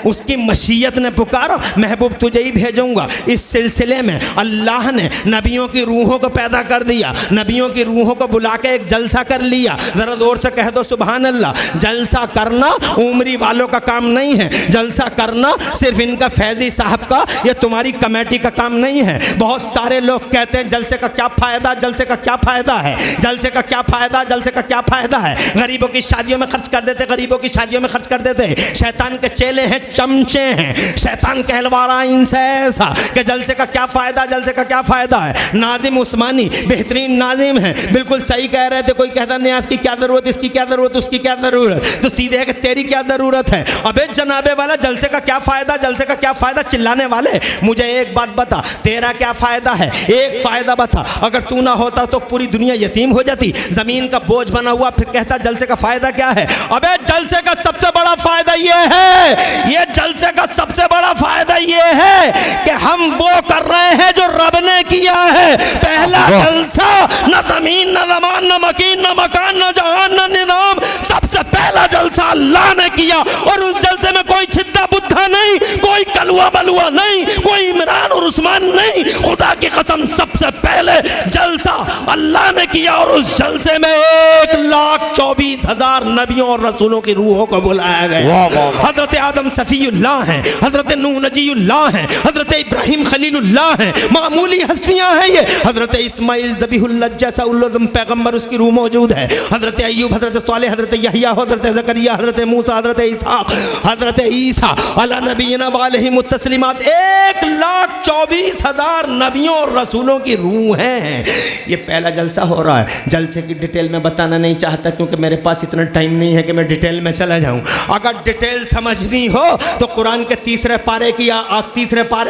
उसकी मशीयत ने पुकारो, महबूब तुझे ही भेजूंगा। इस सिलसिले में अल्लाह ने नबियों की रूहों को पैदा कर दिया, नबियों की रूहों को बुला के एक जलसा कर लिया। ज़रा जोर से कह दो सुभान अल्लाह। जलसा करना उमरी वालों का काम नहीं है, जलसा करना सिर्फ इनका फैजी साहब का या तुम्हारी कमेटी का काम नहीं है। बहुत सारे लोग कहते हैं जलसे का क्या फ़ायदा, जलसे का क्या फ़ायदा है, जलसे का क्या फ़ायदा, जलसे का क्या फ़ायदा है। गरीबों की शादियों में खर्च कर देते, गरीबों की शादियों में खर्च कर देते। शैतान के चेले हैं, चमचे हैं, शैतान कहलवा रहा इनसे ऐसा कि जलसे का क्या फ़ायदा, जलसे का क्या फ़ायदा है। नाजिम उस्मानी बेहतरीन नाजिम है, बिल्कुल सही कह रहे थे। कोई कहता न्याज की क्या ज़रूरत, इसकी क्या ज़रूरत, उसकी क्या ज़रूरत, तो सीधे है कि तेरी क्या ज़रूरत है। अबे जनाबे वाला, जलसे का क्या फ़ायदा, जलसे का क्या फ़ायदा चिल्लाने वाले, मुझे एक बात बता, तेरा क्या फ़ायदा है? एक फ़ायदा बता। अगर तू ना होता तो पूरी दुनिया यतीम हो जाती, ज़मीन का बोझ बना हुआ, फिर कहता जलसे का फ़ायदा क्या है। अबे जलसे का सबसे बड़ा फ़ायदा ये है, ये जलसे का सबसे बड़ा फ़ायदा ये है कि हम वो कर रहे हैं जो रब ने किया है। पहला जलसा, न ज़मीन, न ज़मान, न मकीन, न मकान, न जहान, न निज़ाम, सबसे पहला जलसा अल्लाह ने किया। और उस जलसे में कोई छिद्दा बुद्धा नहीं, कोई कलुआ बलुआ नहीं, कोई इमरान और उस्मान नहीं। खुदा की कसम सबसे पहले जलसा अल्लाह ने किया और उस जलसे में 1,24,000 नबियों और रसूलों की रूहों को बुलाया गया। हजरत आदम सफ़ीउल्लाह हैं, हजरत नूह नजीउल्लाह हैं, हजरत इब्राहिम खलीलुल्लाह हैं, मामूली हस्तियां हैं ये। हजरत इस्माइल ज़बीहुल्लाह जैसा उल्लुज़्म पैगंबर, उसकी रूह मौजूद है। हजरत अय्यूब, हजरत सालेह, हजरत यहया, हजरत ज़करिया, हजरत मूसा, हजरत इसहाक़, हजरत ईसा अला नबीना व अलैहिमुत तस्लीमात। 1,24,000 नबियों और रसूलों की रूह हैं। ये पहला जलसा हो रहा है। जलसे की डिटेल में बताना नहीं चाहता क्योंकि मेरे पास इतना टाइम नहीं है कि मैं डिटेल में चला जाऊं। अगर डिटेल समझनी हो तो कुरान के तीसरे पारे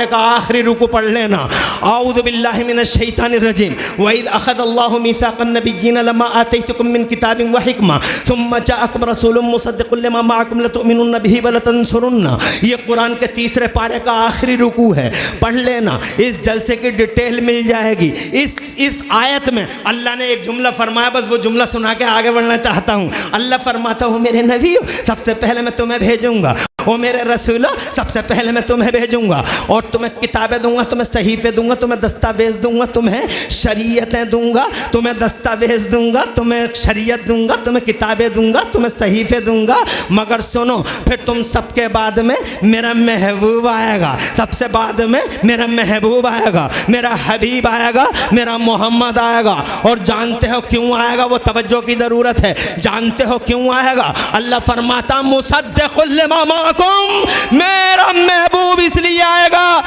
का आखिरी रुकू पढ़ लेना। आऊज़ु बिल्लाहि मिनश शैतानिर रजीम। व इज़ अख़ज़ल्लाहु मीसाक़न नबिय्यीन लम्मा आतैतुकुम मिन किताबिन व हिकमा सुम्मा जाअकुम रसूलुम मुसद्दिक़ुन लिमा माअकुम लतुमिनुन्न बिही व लतंसुरुन्ना। ये कुरान के तीसरे पारे का आखिरी रुकू है, पढ़ लेना। इस जलसे की डिटेल मिल जाएगी। इस आयत में अल्लाह ने एक जुमला फरमाया, बस वो जुमला सुना के आगे बढ़ना चाहता हूँ। अल्लाह फरमाता हूँ मेरे नबी सबसे पहले मैं तुम्हें भेजूंगा, ओ मेरे रसूल सबसे पहले मैं तुम्हें भेजूंगा और तुम्हें किताबें दूंगा, तुम्हें सहीफे दूंगा, तुम्हें दस्तावेज दूंगा, तुम्हें शरीयतें दूंगा, तुम्हें दस्तावेज दूंगा, तुम्हें शरीयत दूंगा, तुम्हें किताबें दूंगा, तुम्हें सहीफे दूंगा। मगर सुनो, फिर तुम सबके बाद में मेरा महबूब आएगा, सबसे बाद में मेरा महबूब आएगा, मेरा हबीब आएगा, मेरा मोहम्मद आएगा। और जानते हो क्यों आएगा? वो तवज्जो की ज़रूरत है। जानते हो क्यों आएगा? अल्लाह फरमाता मुसद्दिक़ुन लिमा माअकुम, मेरा महबूब इसलिए आएगा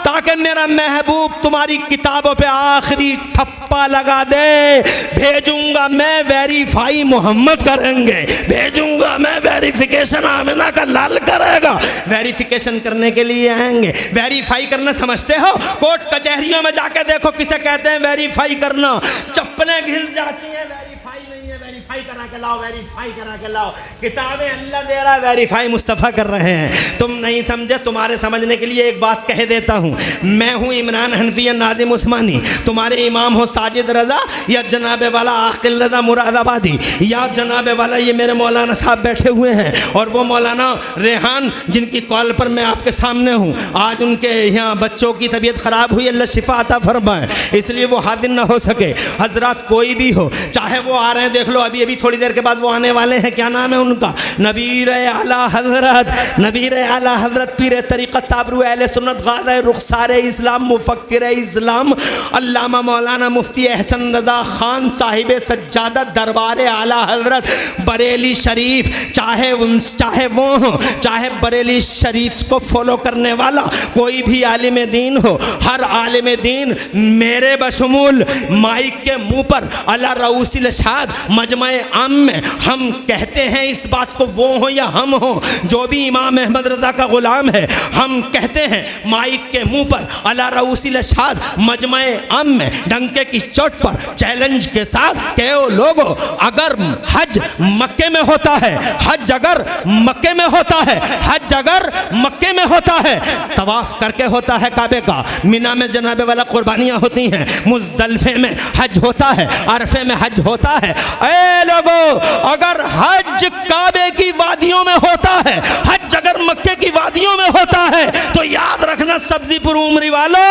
ताकि मेरा महबूब तुम्हारी किताबों पे आखिरी ठप्पा लगा दे। भेजूंगा मैं, वेरीफाई मोहम्मद करेंगे, भेजूंगा मैं, वेरिफिकेशन आमिना का लाल करेगा। वेरिफिकेशन करने के लिए आएंगे। वेरीफाई करना समझते हो? कोर्ट कचहरियों में जाके देखो किसे कहते हैं वेरीफाई करना। चप्पलें घिस जाती हैं वेरीफाई वेरीफाई नहीं है, वेरीफाई करा के लाओ, वेरीफाई करा के लाओ। किताबें अल्लाह दे रहा है, वेरीफाई मुस्तफ़ा कर रहे हैं। तुम नहीं समझे, तुम्हारे समझने के लिए एक बात कह देता हूँ। मैं हूँ इमरान हनफी नाजिम उस्मानी, तुम्हारे इमाम हो साजिद रज़ा या जनाब वाला आकिल रज़ा मुरादाबादी या जनाब वाला ये मेरे मौलाना साहब बैठे हुए हैं, और वो मौलाना रेहान जिनकी कॉल पर मैं आपके सामने हूँ। आज उनके यहाँ बच्चों की तबीयत ख़राब हुई, अल्लाह शिफा अता फरमाए, इसलिए वो हाजिर ना हो सके। हजरत कोई भी हो, चाहे वो आ रहे हैं, देख लो अभी अभी थोड़ी देर के बाद वो आने वाले हैं। क्या नाम है उनका? नबीर आला हजरत, नबीर आला हजरत पीर तरीक़त ताबरू अहले सुन्नत गाज़ी रुख़सार इस्लाम मुफ़क्किर इस्लाम अल्लामा मौलाना मुफ्ती एहसन रज़ा ख़ान साहिब सज्जादा दरबार आला हजरत बरेली शरीफ। चाहे वो हो, चाहे बरेली शरीफ को फॉलो करने वाला कोई भी आलिम दीन हो, हर आलिम दीन मेरे बशमूल माइक के मुंह पर अला रऊसिल शाद मजमे आम में हम कहते हैं इस बात को, वो हो या हम हो, जो भी इमाम अहमद रज़ा का गुलाम है, हम कहते हैं माइक के मुंह पर अला रऊसिल शाद मजमे आम में डंके की चोट पर चैलेंज के साथ के ओ लोगो, अगर हज मक्के में होता है, हज अगर मक्के में होता है, हज अगर मक्के में होता है, तवाफ करके होता है काबे का, मिना में जनाबे वाला कुर्बानियाँ होती हैं, मुज़दलिफ़े में हज होता है, अरफे में हज होता है। ए लोगो, अगर हज काबे की वादियों में होता है, हज अगर मक्के की वादियों में होता है, तो याद रखना सब्जीपुर उमरी वालों,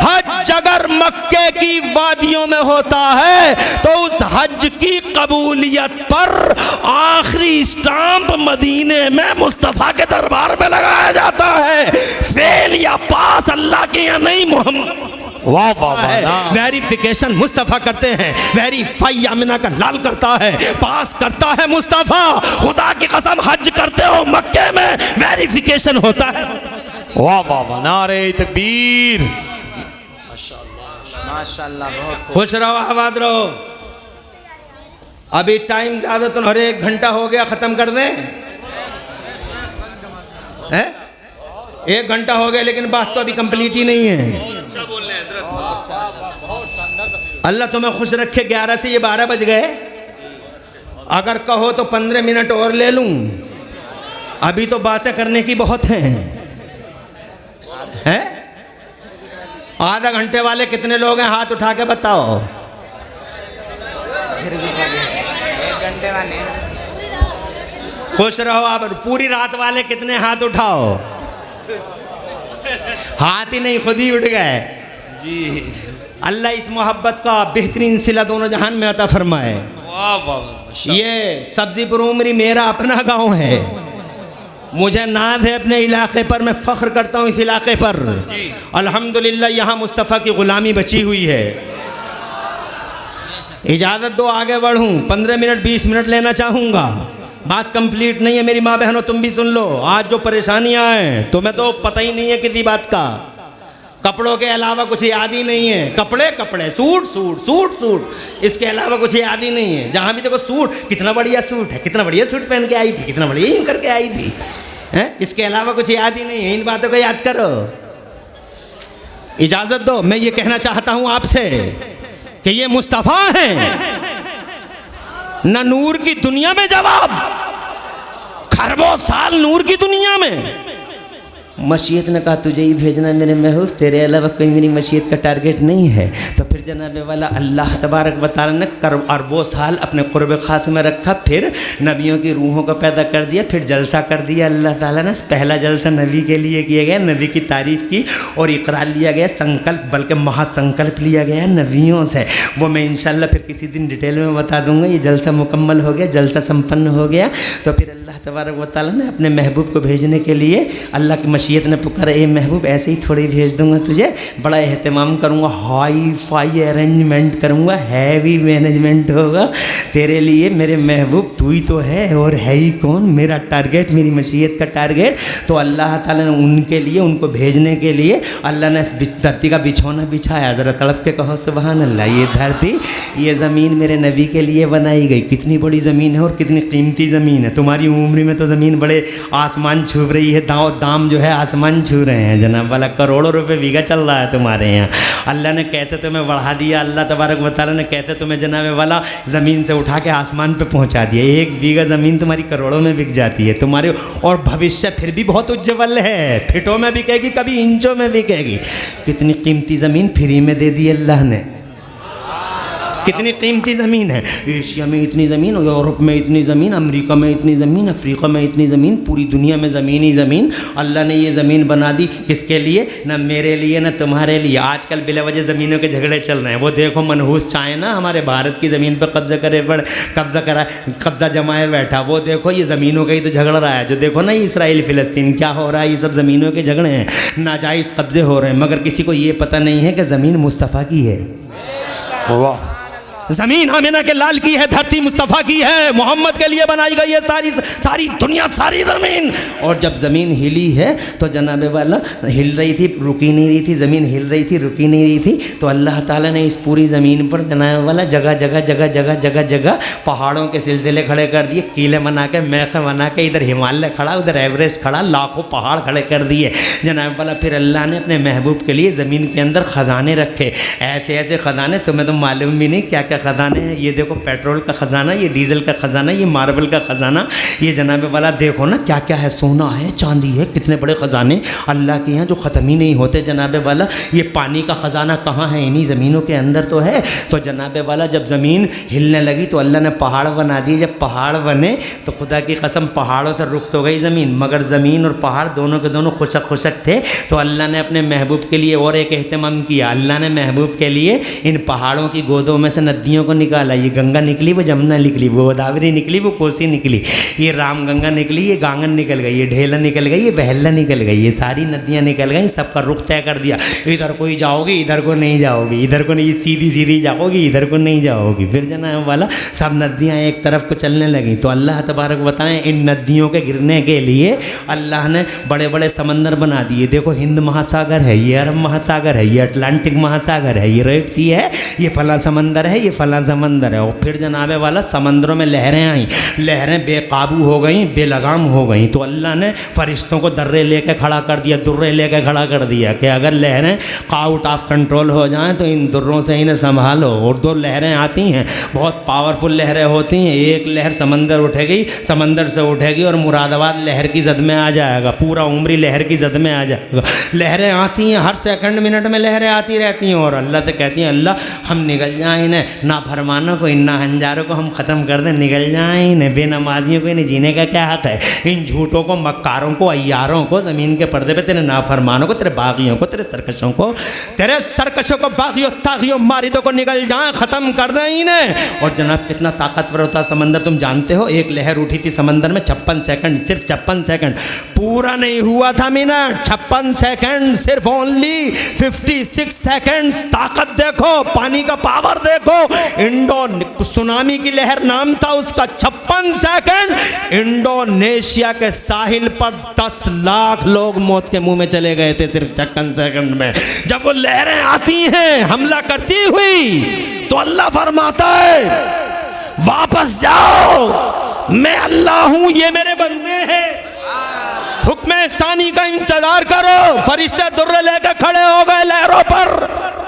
हज अगर मक्के की वादियों में होता है तो उस हज की कबूलियत पर आखिरी स्टाम्प मदीने में मुस्तफ़ा के दरबार में लगाया जाता है। फेल या पास अल्लाह के यहाँ नहीं, मोहम्मद वाह वाह वाह। वेरिफिकेशन मुस्तफ़ा करते हैं, वेरीफाई आमिना का लाल करता है, पास करता है मुस्तफ़ा। खुदा की कसम हज करते हो मक्के में, वेरिफिकेशन होता है। वाह वाह वाह, नारे तकबीर। माशाअल्लाह, बहुत खुश रहो, आबाद रहो। अभी टाइम ज़्यादा तो, हर 1 घंटा हो गया, ख़त्म कर दें? है 1 घंटा हो गया, लेकिन बात तो अभी कंप्लीट ही नहीं है। अल्लाह तुम्हें खुश रखे। 11 से ये 12 बज गए। अगर कहो तो 15 मिनट और ले लूं, अभी तो बातें करने की बहुत हैं। हैं? आधा घंटे वाले कितने लोग हैं? हाथ उठा के बताओ। 1 घंटे वाले खुश रहो आप। पूरी रात वाले कितने? हाथ उठाओ। हाथ ही नहीं, खुद ही उठ गए जी। अल्लाह इस मोहब्बत का बेहतरीन सिला दोनों जहान में अता फरमाए। वाह वाह। ये सब्जीपुर उमरी मेरा अपना गांव है, मुझे नाज है अपने इलाके पर, मैं फ़ख्र करता हूँ इस इलाके पर। अल्हम्दुलिल्लाह यहाँ मुस्तफ़ा की ग़ुलामी बची हुई है। इजाज़त दो आगे बढ़ूँ, 15 मिनट 20 मिनट लेना चाहूँगा। बात कंप्लीट नहीं है मेरी माँ बहनों, तुम भी सुन लो। आज जो परेशानियाँ हैं, तुम्हें तो पता ही नहीं है किसी बात का। कपड़ों के अलावा कुछ याद ही नहीं है। कपड़े कपड़े, सूट सूट सूट सूट, इसके अलावा कुछ याद ही नहीं है। जहाँ भी देखो सूट, कितना बढ़िया सूट है, कितना बढ़िया सूट पहन के आई थी, कितना बढ़िया यूँ करके आई थी, हैं? इसके अलावा कुछ याद ही नहीं है। इन बातों को याद करो। इजाज़त दो, मैं ये कहना चाहता हूँ आपसे कि ये मुस्तफ़ा हैं, न नूर की दुनिया में जवाब, खरबों साल नूर की दुनिया में। मशीयत ने कहा तुझे ही भेजना मेरे महबूब, तेरे अलावा कोई मेरी मशीयत का टारगेट नहीं है। तो फिर जनाब वाला अल्लाह तबारक व तआला ने अरबों साल अपने क़ुर्ब ख़ास में रखा, फिर नबियों की रूहों को पैदा कर दिया, फिर जलसा कर दिया अल्लाह ताला ने। पहला जलसा नबी के लिए किया गया, नबी की तारीफ़ की और इकरार लिया गया, संकल्प बल्कि महासंकल्प लिया गया नबियों से। वो मैं इंशाअल्लाह फिर किसी दिन डिटेल में बता दूँगा। ये जलसा मुकम्मल हो गया, जलसा संपन्न हो गया। तो फिर अल्लाह तबारक व तआला ने अपने महबूब को भेजने के लिए, अल्लाह की मशीयत ने पुकारा, ए महबूब ऐसे ही थोड़ी भेज दूंगा तुझे, बड़ा एहतमाम करूंगा, हाई फाई अरेंजमेंट करूंगा, हैवी मैनेजमेंट होगा तेरे लिए मेरे महबूब। तू ही तो है, और है ही कौन? मेरा टारगेट, मेरी मशीयत का टारगेट। तो अल्लाह ताला ने उनके लिए, उनको भेजने के लिए अल्लाह ने धरती का बिछौना बिछाया। ज़रा तड़प के कहो सुभान अल्लाह। ये धरती, ये ज़मीन मेरे नबी के लिए बनाई गई। कितनी बड़ी ज़मीन है और कितनी कीमती ज़मीन है। तुम्हारी उम्र में तो ज़मीन बड़े आसमान छू रही है, दाम जो है आसमान छू रहे हैं जनाब वाला, करोड़ों रुपए बीघा चल रहा है तुम्हारे यहाँ। अल्लाह ने कैसे तुम्हें बढ़ा दिया, अल्लाह तबारक व तआला ने कैसे तुम्हें जनाब वाला ज़मीन से उठा के आसमान पे पहुँचा दिया। 1 बीघा ज़मीन तुम्हारी करोड़ों में बिक जाती है तुम्हारे, और भविष्य फिर भी बहुत उज्जवल है, फिटों में बिकेगी, कभी इंचों में बिकेगी। कितनी कीमती ज़मीन फ्री में दे दी अल्लाह ने, कितनी कीमती ज़मीन है। एशिया में इतनी ज़मीन, यूरोप में इतनी ज़मीन, अमेरिका में इतनी ज़मीन, अफ्रीका में इतनी ज़मीन, पूरी दुनिया में ज़मीन ही ज़मीन। अल्लाह ने ये ज़मीन बना दी किसके लिए? ना मेरे लिए ना तुम्हारे लिए। आजकल बिला वजह ज़मीनों के झगड़े चल रहे हैं। वो देखो मनहूस चाइना हमारे भारत की ज़मीन पर कब्ज़ा जमाए बैठा, वो देखो ये ज़मीनों का ही तो झगड़ रहा है। जो देखो ना इसराइल फ़िलिस्तीन क्या हो रहा है, ये सब ज़मीनों के झगड़े हैं, नाजायज़ कब्ज़े हो रहे हैं। मगर किसी को ये पता नहीं है कि ज़मीन मुस्तफ़ा की है। वाह, ज़मीन आमिना के लाल की है, धरती मुस्तफ़ा की है, मोहम्मद के लिए बनाई गई है सारी दुनिया, सारी ज़मीन। और जब ज़मीन हिली है तो जनाबे वाला हिल रही थी, रुकी नहीं रही थी, ज़मीन हिल रही थी, रुकी नहीं रही थी। तो अल्लाह ताला ने इस पूरी ज़मीन पर जनाबे वाला जगह जगह पहाड़ों के सिलसिले खड़े कर दिए, किले बना के, मेखे बना के, इधर हिमालय खड़ा, उधर एवरेस्ट खड़ा, लाखों पहाड़ खड़े कर दिए जनाबे वाला। फिर अल्लाह ने अपने महबूब के लिए ज़मीन के अंदर ख़जाने रखे, ऐसे ऐसे ख़जाने, तुम्हें तो मालूम भी नहीं क्या क्या ख़जाने हैं। ये देखो पेट्रोल का ख़जाना, ये डीजल का ख़जाना, ये मार्बल का ख़जाना, ये जनाबे वाला देखो ना क्या क्या है, सोना है, चांदी है, कितने बड़े ख़जाने अल्लाह के यहाँ जो ख़त्म ही नहीं होते जनाबे वाला। ये पानी का ख़जाना कहाँ है? इन्हीं ज़मीनों के अंदर तो है। तो जनाबे वाला जब ज़मीन हिलने लगी तो अल्लाह ने पहाड़ बना दिए। जब पहाड़ बने तो खुदा की कसम पहाड़ों से रुक तो गई ज़मीन, मगर ज़मीन और पहाड़ दोनों के दोनों खुशक खुशक थे। तो अल्लाह ने अपने महबूब के लिए और एक एहतमाम किया। अल्लाह ने महबूब के लिए इन पहाड़ों की गोदों में से नदियों को निकाला। ये गंगा निकली, वो जमुना निकली, वो गोदावरी निकली, वो कोसी निकली, ये राम गंगा निकली, ये गांगन निकल गई, ये ढेला निकल गई, ये बहला निकल गई, ये सारी नदियाँ निकल गई। सबका रुख तय कर दिया, इधर को ही जाओगी, इधर को नहीं जाओगी, इधर को नहीं, सीधी सीधी जाओगी, इधर को नहीं जाओगी। फिर जनाब वाला सब नदियाँ एक तरफ को चलने लगी। तो अल्लाह तबारक बताएं इन नदियों के गिरने के लिए अल्लाह ने बड़े बड़े समंदर बना दिए। देखो हिंद महासागर है, ये अरब महासागर है, ये अटलांटिक महासागर है, ये रेड सी है, ये फला समंदर है, ये फला समंदर है। और फिर जनाबे वाला समंदरों में लहरें आई, लहरें बेकाबू हो गई, बेलगाम हो गई। तो अल्लाह ने फरिश्तों को दर्रे लेके खड़ा कर दिया, दुर्रे लेके खड़ा कर दिया कि अगर लहरें आउट ऑफ कंट्रोल हो जाएं तो इन दुर्रों से इन्हें संभालो। और 2 लहरें आती हैं, बहुत पावरफुल लहरें होती हैं। एक लहर समंदर उठेगी, समंदर से उठेगी और मुरादाबाद लहर की जद में आ जाएगा, पूरा उमरी लहर की जद में आ जाएगा। लहरें आती हैं, हर सेकंड मिनट में लहरें आती रहती हैं। और अल्लाह से कहती हैं अल्लाह हम निकल जाएं, इन्हें नाफरमानों को, इन नाहंजारों को हम ख़त्म कर दें, निकल जाएं, इन्हें बेनमाजियों को इन्हें जीने का क्या हक़ है? इन झूठों को, मक्कारों को, अय्यारों को, ज़मीन के पर्दे पे तेरे नाफरमानों को, तेरे बागियों को, तेरे सरकशों को, तेरे सरकशों को, बागियों, तागियों, मारिदों को निकल जाएं, ख़त्म कर दें इन्हें। और जनाब कितना ताकतवर होता समंदर, तुम जानते हो एक लहर उठी थी समंदर में 56 सेकंड, सिर्फ 56 सेकंड, पूरा नहीं हुआ था मिनट, 56 सेकंड, सिर्फ ओनली 56 सेकंड। ताकत देखो, पानी का पावर देखो। इंडो सुनामी की लहर नाम था उसका, 56 सेकंड इंडोनेशिया के साहिल पर 10 लाख लोग मौत के मुंह में चले गए थे सिर्फ 56 सेकंड में। जब वो लहरें आती हैं हमला करती हुई तो अल्लाह फरमाता है वापस जाओ, मैं अल्लाह हूं, ये मेरे बंदे हैं, हुक्म सानी का इंतजार करो। फरिश्ते दुर्रे लेकर खड़े हो गए लहरों पर,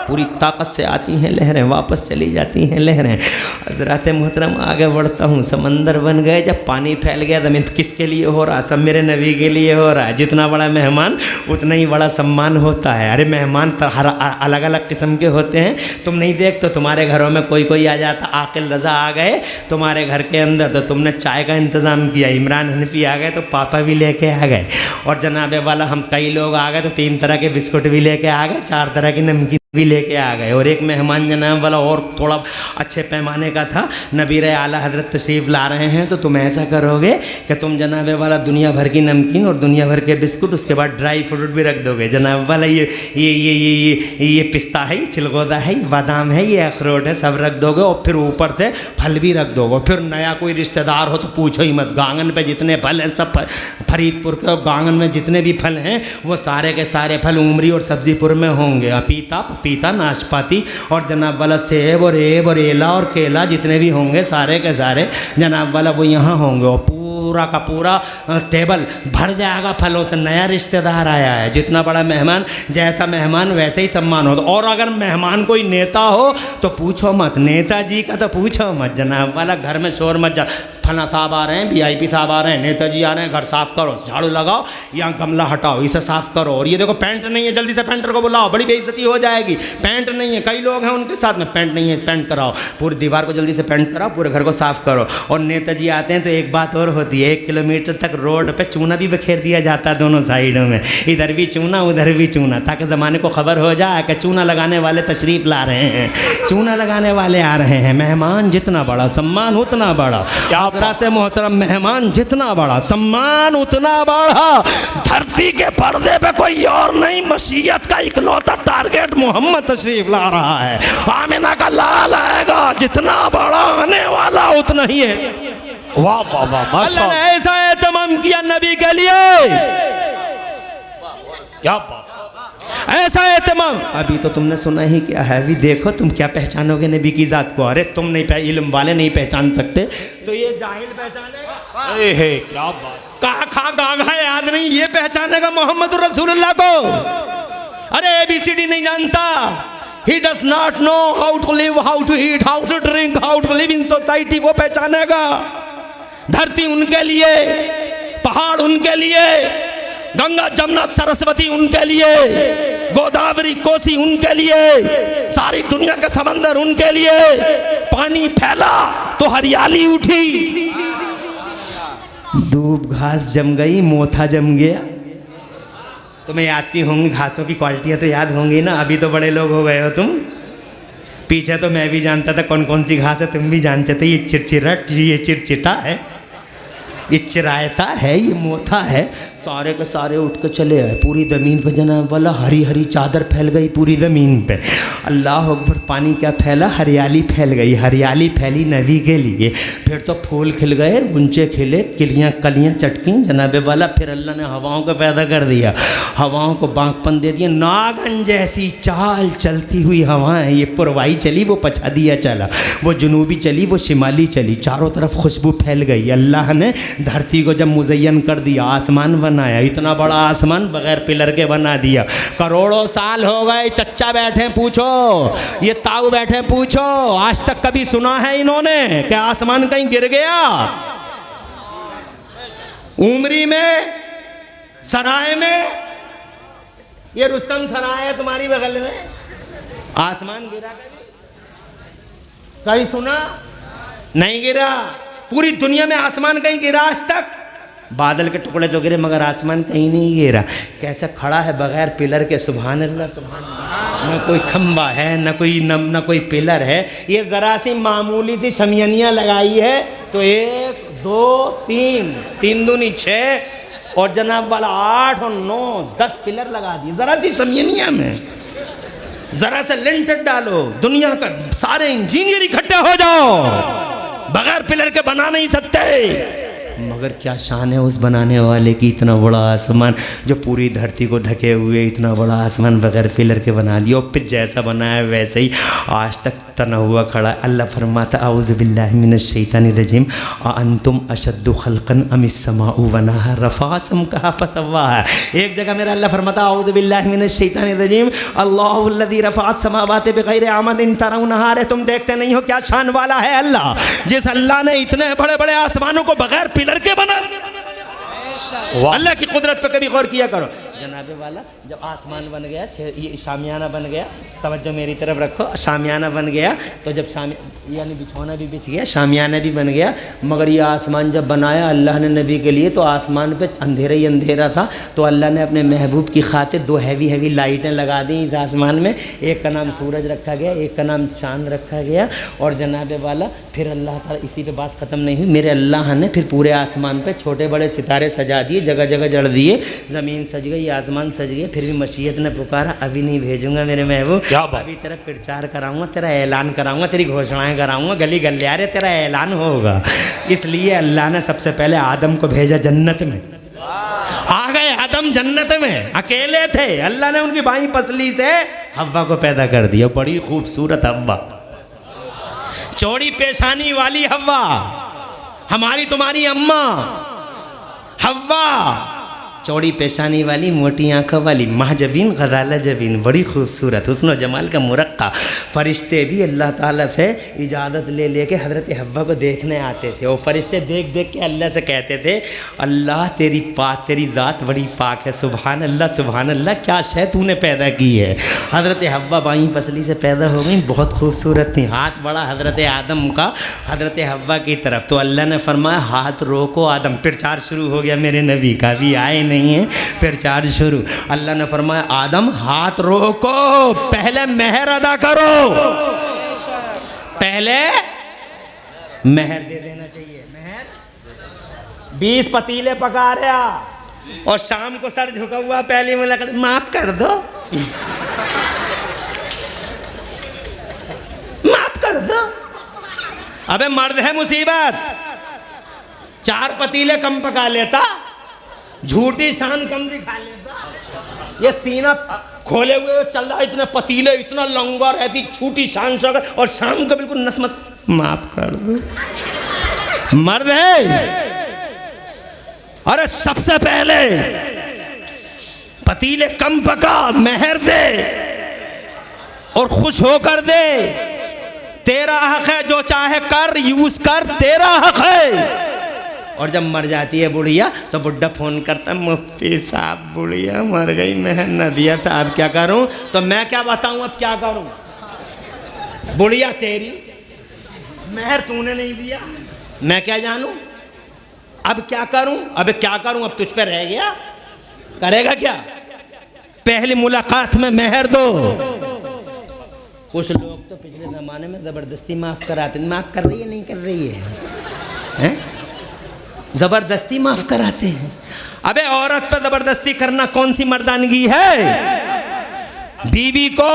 पूरी ताकत से आती हैं लहरें, वापस चली जाती हैं लहरें। हज़रात मोहतरम आगे बढ़ता हूँ, समंदर बन गए, जब पानी फैल गया ज़मीन, किसके लिए हो रहा? सब मेरे नबी के लिए हो रहा है। जितना बड़ा मेहमान उतना ही बड़ा सम्मान होता है। अरे मेहमान तो हर अलग अलग किस्म के होते हैं। तुम नहीं देखते तो तुम्हारे घरों में कोई कोई आ जाता, आकिल रज़ा आ गए तुम्हारे घर के अंदर तो तुमने चाय का इंतज़ाम किया, इमरान हनफी आ गए तो पापा भी लेके आ गए, और जनाबे वाला हम कई लोग आ गए तो 3 तरह के बिस्कुट भी लेके आ गए, 4 तरह की नमकीन भी लेके आ गए। और एक मेहमान जनाब वाला और थोड़ा अच्छे पैमाने का था, नबीर आला हज़रत तशरीफ़ ला रहे हैं तो तुम ऐसा करोगे कि तुम जनाब वाला दुनिया भर की नमकीन और दुनिया भर के बिस्कुट, उसके बाद ड्राई फ्रूट भी रख दोगे। जनाब वाला ये पिस्ता है, ये चिलगोदा है, ये बादाम है, ये अखरोट है, सब रख दोगे। और फिर ऊपर से फल भी रख दोगे। फिर नया कोई रिश्तेदार हो तो पूछो ही मत, गांगन पे जितने फल हैं सब, फरीदपुर के गांगन में जितने भी फल हैं वो सारे के सारे फल उमरी और सब्ज़ीपुर में होंगे। पपीता, नाशपाती और जनाब वाला सेब और एब और एला और केला जितने भी होंगे सारे के सारे जनाब वाला वो यहाँ होंगे। और पूरा का पूरा टेबल भर जाएगा फलों से। नया रिश्तेदार आया है, जितना बड़ा मेहमान, जैसा मेहमान वैसे ही सम्मान हो। और अगर मेहमान कोई नेता हो तो पूछो मत, नेताजी का तो पूछो मत जनाब वाला। घर में शोर मत जा, फला साहब आ रहे हैं, VIP साहब आ रहे हैं, नेताजी आ रहे हैं, घर साफ करो, झाड़ू लगाओ, यहाँ गमला हटाओ, इसे साफ करो। और ये देखो पैंट नहीं है, जल्दी से पेंटर को बुलाओ, बड़ी बेइज्जती हो जाएगी। पैंट नहीं है, कई लोग हैं उनके साथ में, पैंट नहीं है, पैंट कराओ, पूरी दीवार को जल्दी से पेंट कराओ, पूरे घर को साफ करो। और नेताजी आते हैं तो एक बात और होती है, 1 किलोमीटर तक रोड पे चूना भी बिखेर दिया जाता है दोनों साइडों में, इधर भी चूना उधर भी चूना, ताकि ज़माने को खबर हो जाए कि चूना लगाने वाले तशरीफ़ ला रहे हैं, चूना लगाने वाले आ रहे हैं। मेहमान जितना बड़ा सम्मान उतना बड़ा। हज़रात मोहतरम, मेहमान जितना बड़ा सम्मान उतना बड़ा। धरती के पर्दे पे कोई और नहीं, मसीहत का इकलौता टारगेट मोहम्मद तशरीफ ला रहा है। आमिना का लाल आएगा, जितना बड़ा आने वाला उतना ही है। वाह वाह वाह, अल्लाह ने ऐसा एहतमाम किया नबी के लिए, क्या बात। ऐसा एहतमाम। अभी तो तुमने सुना ही क्या है, अभी देखो तुम क्या पहचानोगे नबी की जात को। अरे तुम नहीं, इल्म वाले नहीं पहचान सकते तो ये जाहिल पहचानेगा। क्या बात। कहा खा गागा याद नहीं, ये पहचानेगा मोहम्मद रसूलुल्लाह को। अरे ABCD नहीं जानता, he does not know how to live, how to eat, how to drink, how to live in society, वो पहचानेगा। धरती उनके लिए, पहाड़ उनके लिए, गंगा जमुना सरस्वती उनके लिए, गोदावरी कोसी उनके लिए, सारी दुनिया के समंदर उनके लिए। पानी फैला तो हरियाली उठी, दूब घास जम गई, मोथा जम गया। तुम्हें आती होंगी घासों की क्वालिटियाँ तो याद होंगी ना, अभी तो बड़े लोग हो गए हो तुम। पीछे तो मैं भी जानता था कौन कौन सी घास है, तुम भी जानते थे। ये चिरचिरा, ये चिरचिटा है, ये चिरायता है, ये मोथा है। सारे के सारे उठ के चले आए पूरी ज़मीन पे जनाब वाला। हरी हरी चादर फैल गई पूरी ज़मीन पे। अल्लाह अकबर, पानी क्या फैला, हरियाली फैल गई। हरियाली फैली नबी के लिए। फिर तो फूल खिल गए, गुंचे खिले, किलियाँ कलियाँ चटकी जनाबे वाला। फिर अल्लाह ने हवाओं को पैदा कर दिया, हवाओं को बांकपन दे दिया। नागन जैसी चाल चलती हुई हवाएं, ये पुरवाई चली वो पछा दिया चला, वो जुनूबी चली वो शिमाली चली, चारों तरफ खुशबू फैल गई। अल्लाह ने धरती को जब मुज़य्यन कर दिया, आसमान बनाया, इतना बड़ा आसमान बगैर पिलर के बना दिया। करोड़ों साल हो गए, चच्चा बैठे पूछो, ये ताऊ बैठे पूछो, आज तक कभी सुना है इन्होंने कि आसमान कहीं गिर गया? उमरी में, सराय में, ये रुस्तम सराय है तुम्हारी बगल में, आसमान गिरा कभी सुना? नहीं गिरा। पूरी दुनिया में आसमान कहीं गिरा आज तक? बादल के टुकड़े तो गिरे मगर आसमान कहीं नहीं गिरा। कैसे खड़ा है बगैर पिलर के, सुभान अल्लाह सुभान अल्लाह। न कोई खंबा है, न कोई पिलर है। ये ज़रा सी मामूली सी शमियानियाँ लगाई है तो 1 2 3 3 दूनी 6 और जनाब वाला 8 और 9 10 पिलर लगा दिए ज़रा सी शमियानिया में। ज़रा से लिंटर डालो, दुनिया का सारे इंजीनियर इकट्ठे हो जाओ, बगैर पिलर के बना नहीं सकते। मगर क्या शान है उस बनाने वाले की, इतना बड़ा आसमान जो पूरी धरती को ढके हुए, इतना बड़ा आसमान बगैर पिलर के बना दिया। और फिर जैसा बनाया वैसे ही आज तक तना हुआ खड़ा है। अल्लाह फरमाता औज़ु बिल्लाहि मिनश शैतानिर रजीम अंतुम अशद्दु खल्क़न अमिस समाउ बनाहा रफ़ा समकाहा फसव्वाहा। एक जगह मेरा अल्लाह फरमाता औज़ु बिल्लाहि मिनश शैतानिर रजीम अल्लाहुल्लज़ी रफ़अ अस्समावाति बिग़ैरि अमदिन तरौनहा। तुम देखते नहीं हो क्या शान वाला है अल्लाह, जिस अल्लाह ने इतने बड़े बड़े आसमानों को बगैर पिलर के बना। अल्लाह की कुदरत पे कभी गौर किया करो जनाबे वाला। जब आसमान बन गया, ये शामियाना बन गया, तवज्जो मेरी तरफ रखो, शामियाना बन गया तो जब यानी बिछौना भी बिछ गया, शामियाना भी बन गया। मगर ये आसमान जब बनाया अल्लाह ने नबी के लिए तो आसमान पे अंधेरा ही अंधेरा था। तो अल्लाह ने अपने महबूब की खातिर 2 हैवी लाइटें लगा दी इस आसमान में। एक का नाम सूरज रखा गया, एक का नाम चाँद रखा गया। और जनाबे वाला फिर अल्लाह ताला, इसी पे बात ख़त्म नहीं हुई, मेरे अल्लाह ने फिर पूरे आसमान पे छोटे बड़े सितारे सजा दिए, जगह जगह जड़ दिए, ज़मीन सज गई, आसमान सज गया। फिर भी मशीयत ने पुकारा, अभी नहीं भेजूंगा मेरे महबूब, अभी तेरा प्रचार कराऊंगा, तेरा ऐलान कराऊंगा, तेरी घोषणाएं कराऊंगा, गली गलियारे तेरा ऐलान होगा। इसलिए अल्लाह ने सबसे पहले आदम को भेजा जन्नत में। आ गए आदम जन्नत में, अकेले थे, अल्लाह ने उनकी बाईं पसली से हव्वा को पैदा कर दिया। बड़ी खूबसूरत हव्वा, चौड़ी पेशानी वाली हव्वा, हमारी तुम्हारी अम्मा, हव्वा चौड़ी पेशानी वाली, मोटी आंखों वाली, महजबीन गजाला जबीन, बड़ी खूबसूरत, हुस्न जमाल का मुरक्का। फरिश्ते भी अल्लाह ताला से इजाज़त ले लेके हज़रत हव्वा को देखने आते थे। वो फरिश्ते देख देख के अल्लाह से कहते थे, अल्लाह तेरी ज़ात बड़ी पाक है, सुभान अल्लाह, क्या शय तूने पैदा की है। हज़रत हव्वा बाई फसली से पैदा हो गई, बहुत खूबसूरत थी। हाथ बढ़ा हज़रत आदम का हज़रत हव्वा की तरफ, तो अल्लाह ने फरमाया हाथ रोको आदम। प्रचार शुरू हो गया मेरे नबी का, भी आए नहीं है, प्रचार शुरू। अल्लाह ने फरमाया आदम हाथ रोको, पहले मेहर अदा करो, पहले मेहर दे देना चाहिए। मेहर 20 पतीले पका रहा और शाम को सर झुका हुआ, पहली मुलाकात माफ कर दो, माफ कर दो। अबे मर्द है मुसीबत, 4 पतीले कम पका लेता, झूठी शान कम दिखा लेता। ये सीना खोले हुए चल रहा है, इतने पतीले, इतना लंगर, ऐसी छूटी शान शौकत, और शाम को बिल्कुल नस्मत, माफ कर दो। मर्द है। अरे सबसे पहले पतीले कम पका, मेहर दे और खुश होकर दे। तेरा हक है, जो चाहे कर, यूज कर, तेरा हक है। और जब मर जाती है बुढ़िया तो बुढ़ा फ़ोन करता, मुफ्ती साहब बुढ़िया मर गई, मेहर न दिया था, अब क्या करूं? तो मैं क्या बताऊं, अब क्या करूं? बुढ़िया तेरी, मेहर तूने नहीं दिया, मैं क्या जानूं? अब क्या करूं? अब क्या करूं? अब तुझ पे रह गया, करेगा क्या? पहली मुलाकात में मेहर दो। कुछ लोग तो पिछले ज़माने में ज़बरदस्ती माफ़ कराते, माफ़ कर रही है, नहीं कर रही है, जबरदस्ती माफ कराते हैं। अबे औरत पर जबरदस्ती करना कौन सी मर्दानगी है? बीवी को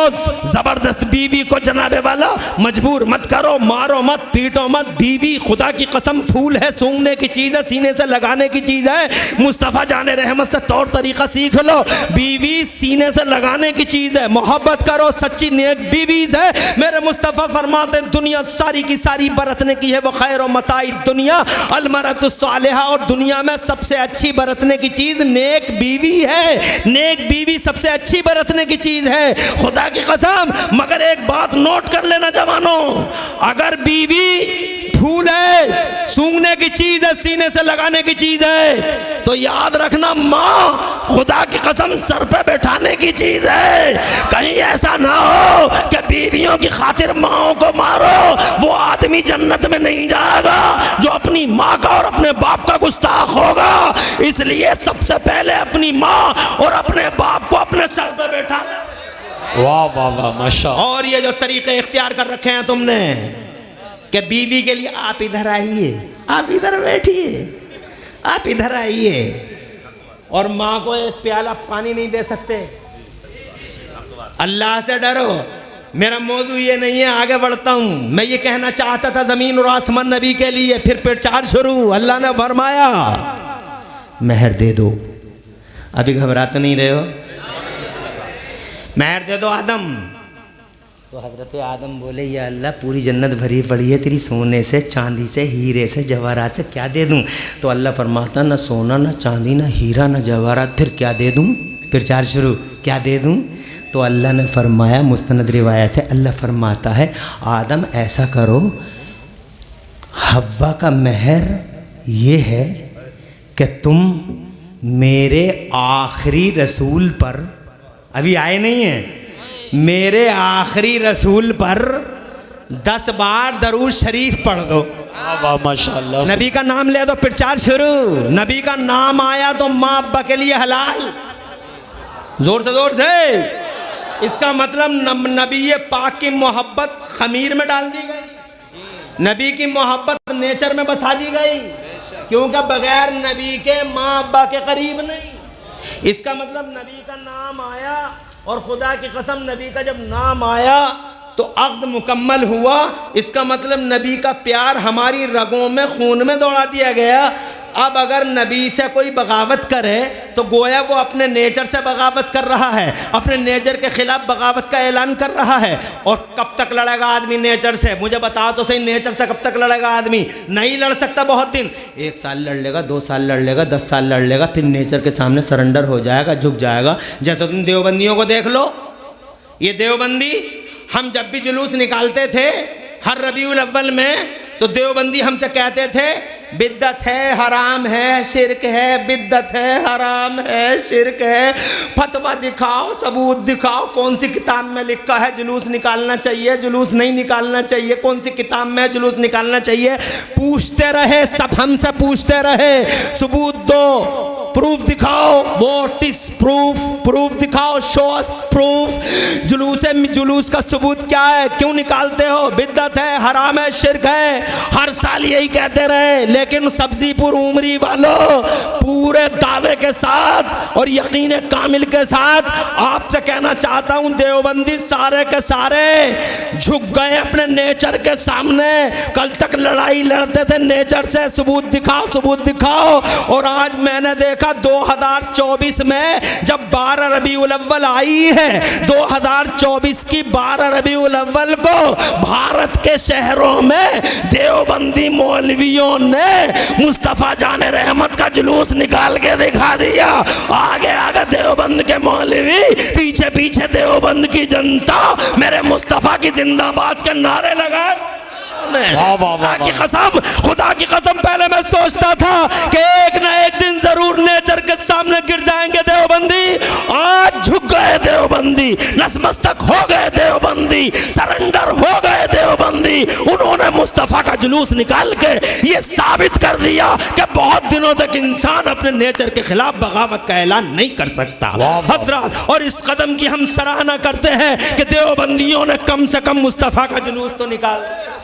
जबरदस्त, बीवी को जनाबे वाला मजबूर मत करो, मारो मत, पीटो मत। बीवी खुदा की कसम फूल है, सूंघने की चीज़ है, सीने से लगाने की चीज़ है। मुस्तफ़ा जाने रहमत से तौर तरीका सीख लो, बीवी सीने से लगाने की चीज़ है। मोहब्बत करो, सच्ची नेक बीवीज है। मेरे मुस्तफ़ा फरमाते दुनिया सारी की सारी बरतने की है, वो खैर व मताई दुनिया अलमरतुस सालिहा, और दुनिया में सबसे अच्छी बरतने की चीज़ नेक बीवी है। नेक बीवी सबसे अच्छी बरतने की चीज़ है, खुदा की कसम। मगर एक बात नोट कर लेना जवानों, अगर बीवी फूल है, सूंघने की चीज है, सीने से लगाने की चीज है, तो याद रखना माँ खुदा की कसम सर पे बैठाने की चीज है। कहीं ऐसा ना हो कि बीवियों की खातिर माओं को मारो, वो आदमी जन्नत में नहीं जाएगा जो अपनी माँ का और अपने बाप का गुस्ताख होगा। इसलिए सबसे पहले अपनी माँ और अपने बाप को अपने सर पे बैठाना। वाह वाह वाह माशाअल्लाह। और ये जो तरीके इख्तियार कर रखे हैं तुमने कि बीवी के लिए आप इधर आइए, आप इधर बैठिए, आप इधर आइए, और माँ को एक प्याला पानी नहीं दे सकते। अल्लाह से डरो। मेरा मौजू ये नहीं है, आगे बढ़ता हूँ। मैं ये कहना चाहता था ज़मीन और आसमान नबी के लिए, फिर प्रचार शुरू। अल्लाह ने फरमाया मेहर दे दो। अभी घबरा तो नहीं रहे हो? मेहर दे दो आदम। तो हज़रत आदम बोले या अल्लाह पूरी जन्नत भरी पड़ी है तेरी, सोने से, चांदी से, हीरे से, जवाहरात से, क्या दे दूँ? तो अल्लाह फरमाता ना सोना, ना चांदी, ना हीरा, ना जवाहरात, फिर क्या दे दूँ? प्रचार शुरू, क्या दे दूँ? तो अल्लाह ने फरमाया, मुस्तनद रिवायत है, अल्लाह फरमाता है आदम ऐसा करो, हव्वा का मेहर ये है कि तुम मेरे आखिरी रसूल पर, अभी आए नहीं हैं, मेरे आखिरी रसूल पर 10 बार दरूद शरीफ पढ़ दो। वाह माशाअल्लाह। नबी का नाम ले दो, प्रचार शुरू। नबी का नाम आया तो माँ अब्बा के लिए हलाल। जोर से, जोर से। इसका मतलब नबी पाक की मोहब्बत खमीर में डाल दी गई, नबी की मोहब्बत नेचर में बसा दी गई, क्योंकि बगैर नबी के माँ अब्बा के करीब नहीं। इसका मतलब नबी का नाम आया, और खुदा की कसम नबी का जब नाम आया तो अक़्द मुकम्मल हुआ। इसका मतलब नबी का प्यार हमारी रगों में, खून में दौड़ा दिया गया। अब अगर नबी से कोई बगावत करे तो गोया वो अपने नेचर से बगावत कर रहा है, अपने नेचर के खिलाफ बगावत का ऐलान कर रहा है। और कब तक लड़ेगा आदमी नेचर से? मुझे बताओ तो सही, नेचर से कब तक लड़ेगा आदमी? नहीं लड़ सकता बहुत दिन। 1 साल लड़ लेगा, 2 साल लड़ लेगा, 10 साल लड़ लेगा, फिर नेचर के सामने सरेंडर हो जाएगा, झुक जाएगा। जैसे तुम देवबंदियों को देख लो, ये देवबंदी, हम जब भी जुलूस निकालते थे हर रबीउल अव्वल में तो देवबंदी हमसे कहते थे बिद्दत है, हराम है, शिरक है, बिद्दत है, हराम है, शिरक है। फतवा दिखाओ, सबूत दिखाओ, कौन सी किताब में लिखा है जुलूस निकालना चाहिए, जुलूस नहीं निकालना चाहिए, कौन सी किताब में जुलूस निकालना चाहिए। पूछते रहे, सब हमसे पूछते रहे, सबूत दो, प्रूफ दिखाओ, व्हाट इज प्रूफ, प्रूफ दिखाओ, शो अस प्रूफ। जुलूस का सबूत क्या है, क्यों निकालते हो? बिद्दत है, हराम है, शिरक है। हर साल यही कहते रहे, लेकिन सब्जीपुर उमरी वालों पूरे दावे के साथ और यकीन कामिल के साथ आपसे कहना चाहता हूं, देवबंदी सारे के सारे झुक गए अपने नेचर के सामने। कल तक लड़ाई लड़ते थे नेचर से, सबूत दिखाओ, सबूत दिखाओ। और आज मैंने देखा 2024 में जब 12 रबीउल अव्वल आई है, 2024 की 12 रबीउल अव्वल को भारत के शहरों में देवबंदी मौलवियों ने मुस्तफा जाने रहमत का जुलूस निकाल के दिखा दिया। आगे आगे देवबंद के मौलवी, पीछे पीछे देवबंद की जनता मेरे मुस्तफा की जिंदाबाद के नारे लगाए। खुदा की कसम पहले मैं सोचता था कि एक ना एक दिन जरूर नेचर के सामने गिर जाएंगे देवबंदी। आज झुक गए देवबंदी, नतमस्तक हो गए देवबंदी, सरेंडर हो गए देवबंदी। उन्होंने मुस्तफा का जुलूस निकाल के ये साबित कर दिया कि बहुत दिनों तक इंसान अपने नेचर के खिलाफ बगावत का ऐलान नहीं कर सकता। हजरत, और इस कदम की हम सराहना करते हैं कि देवबंदियों ने कम से कम मुस्तफा का जुलूस तो निकाल।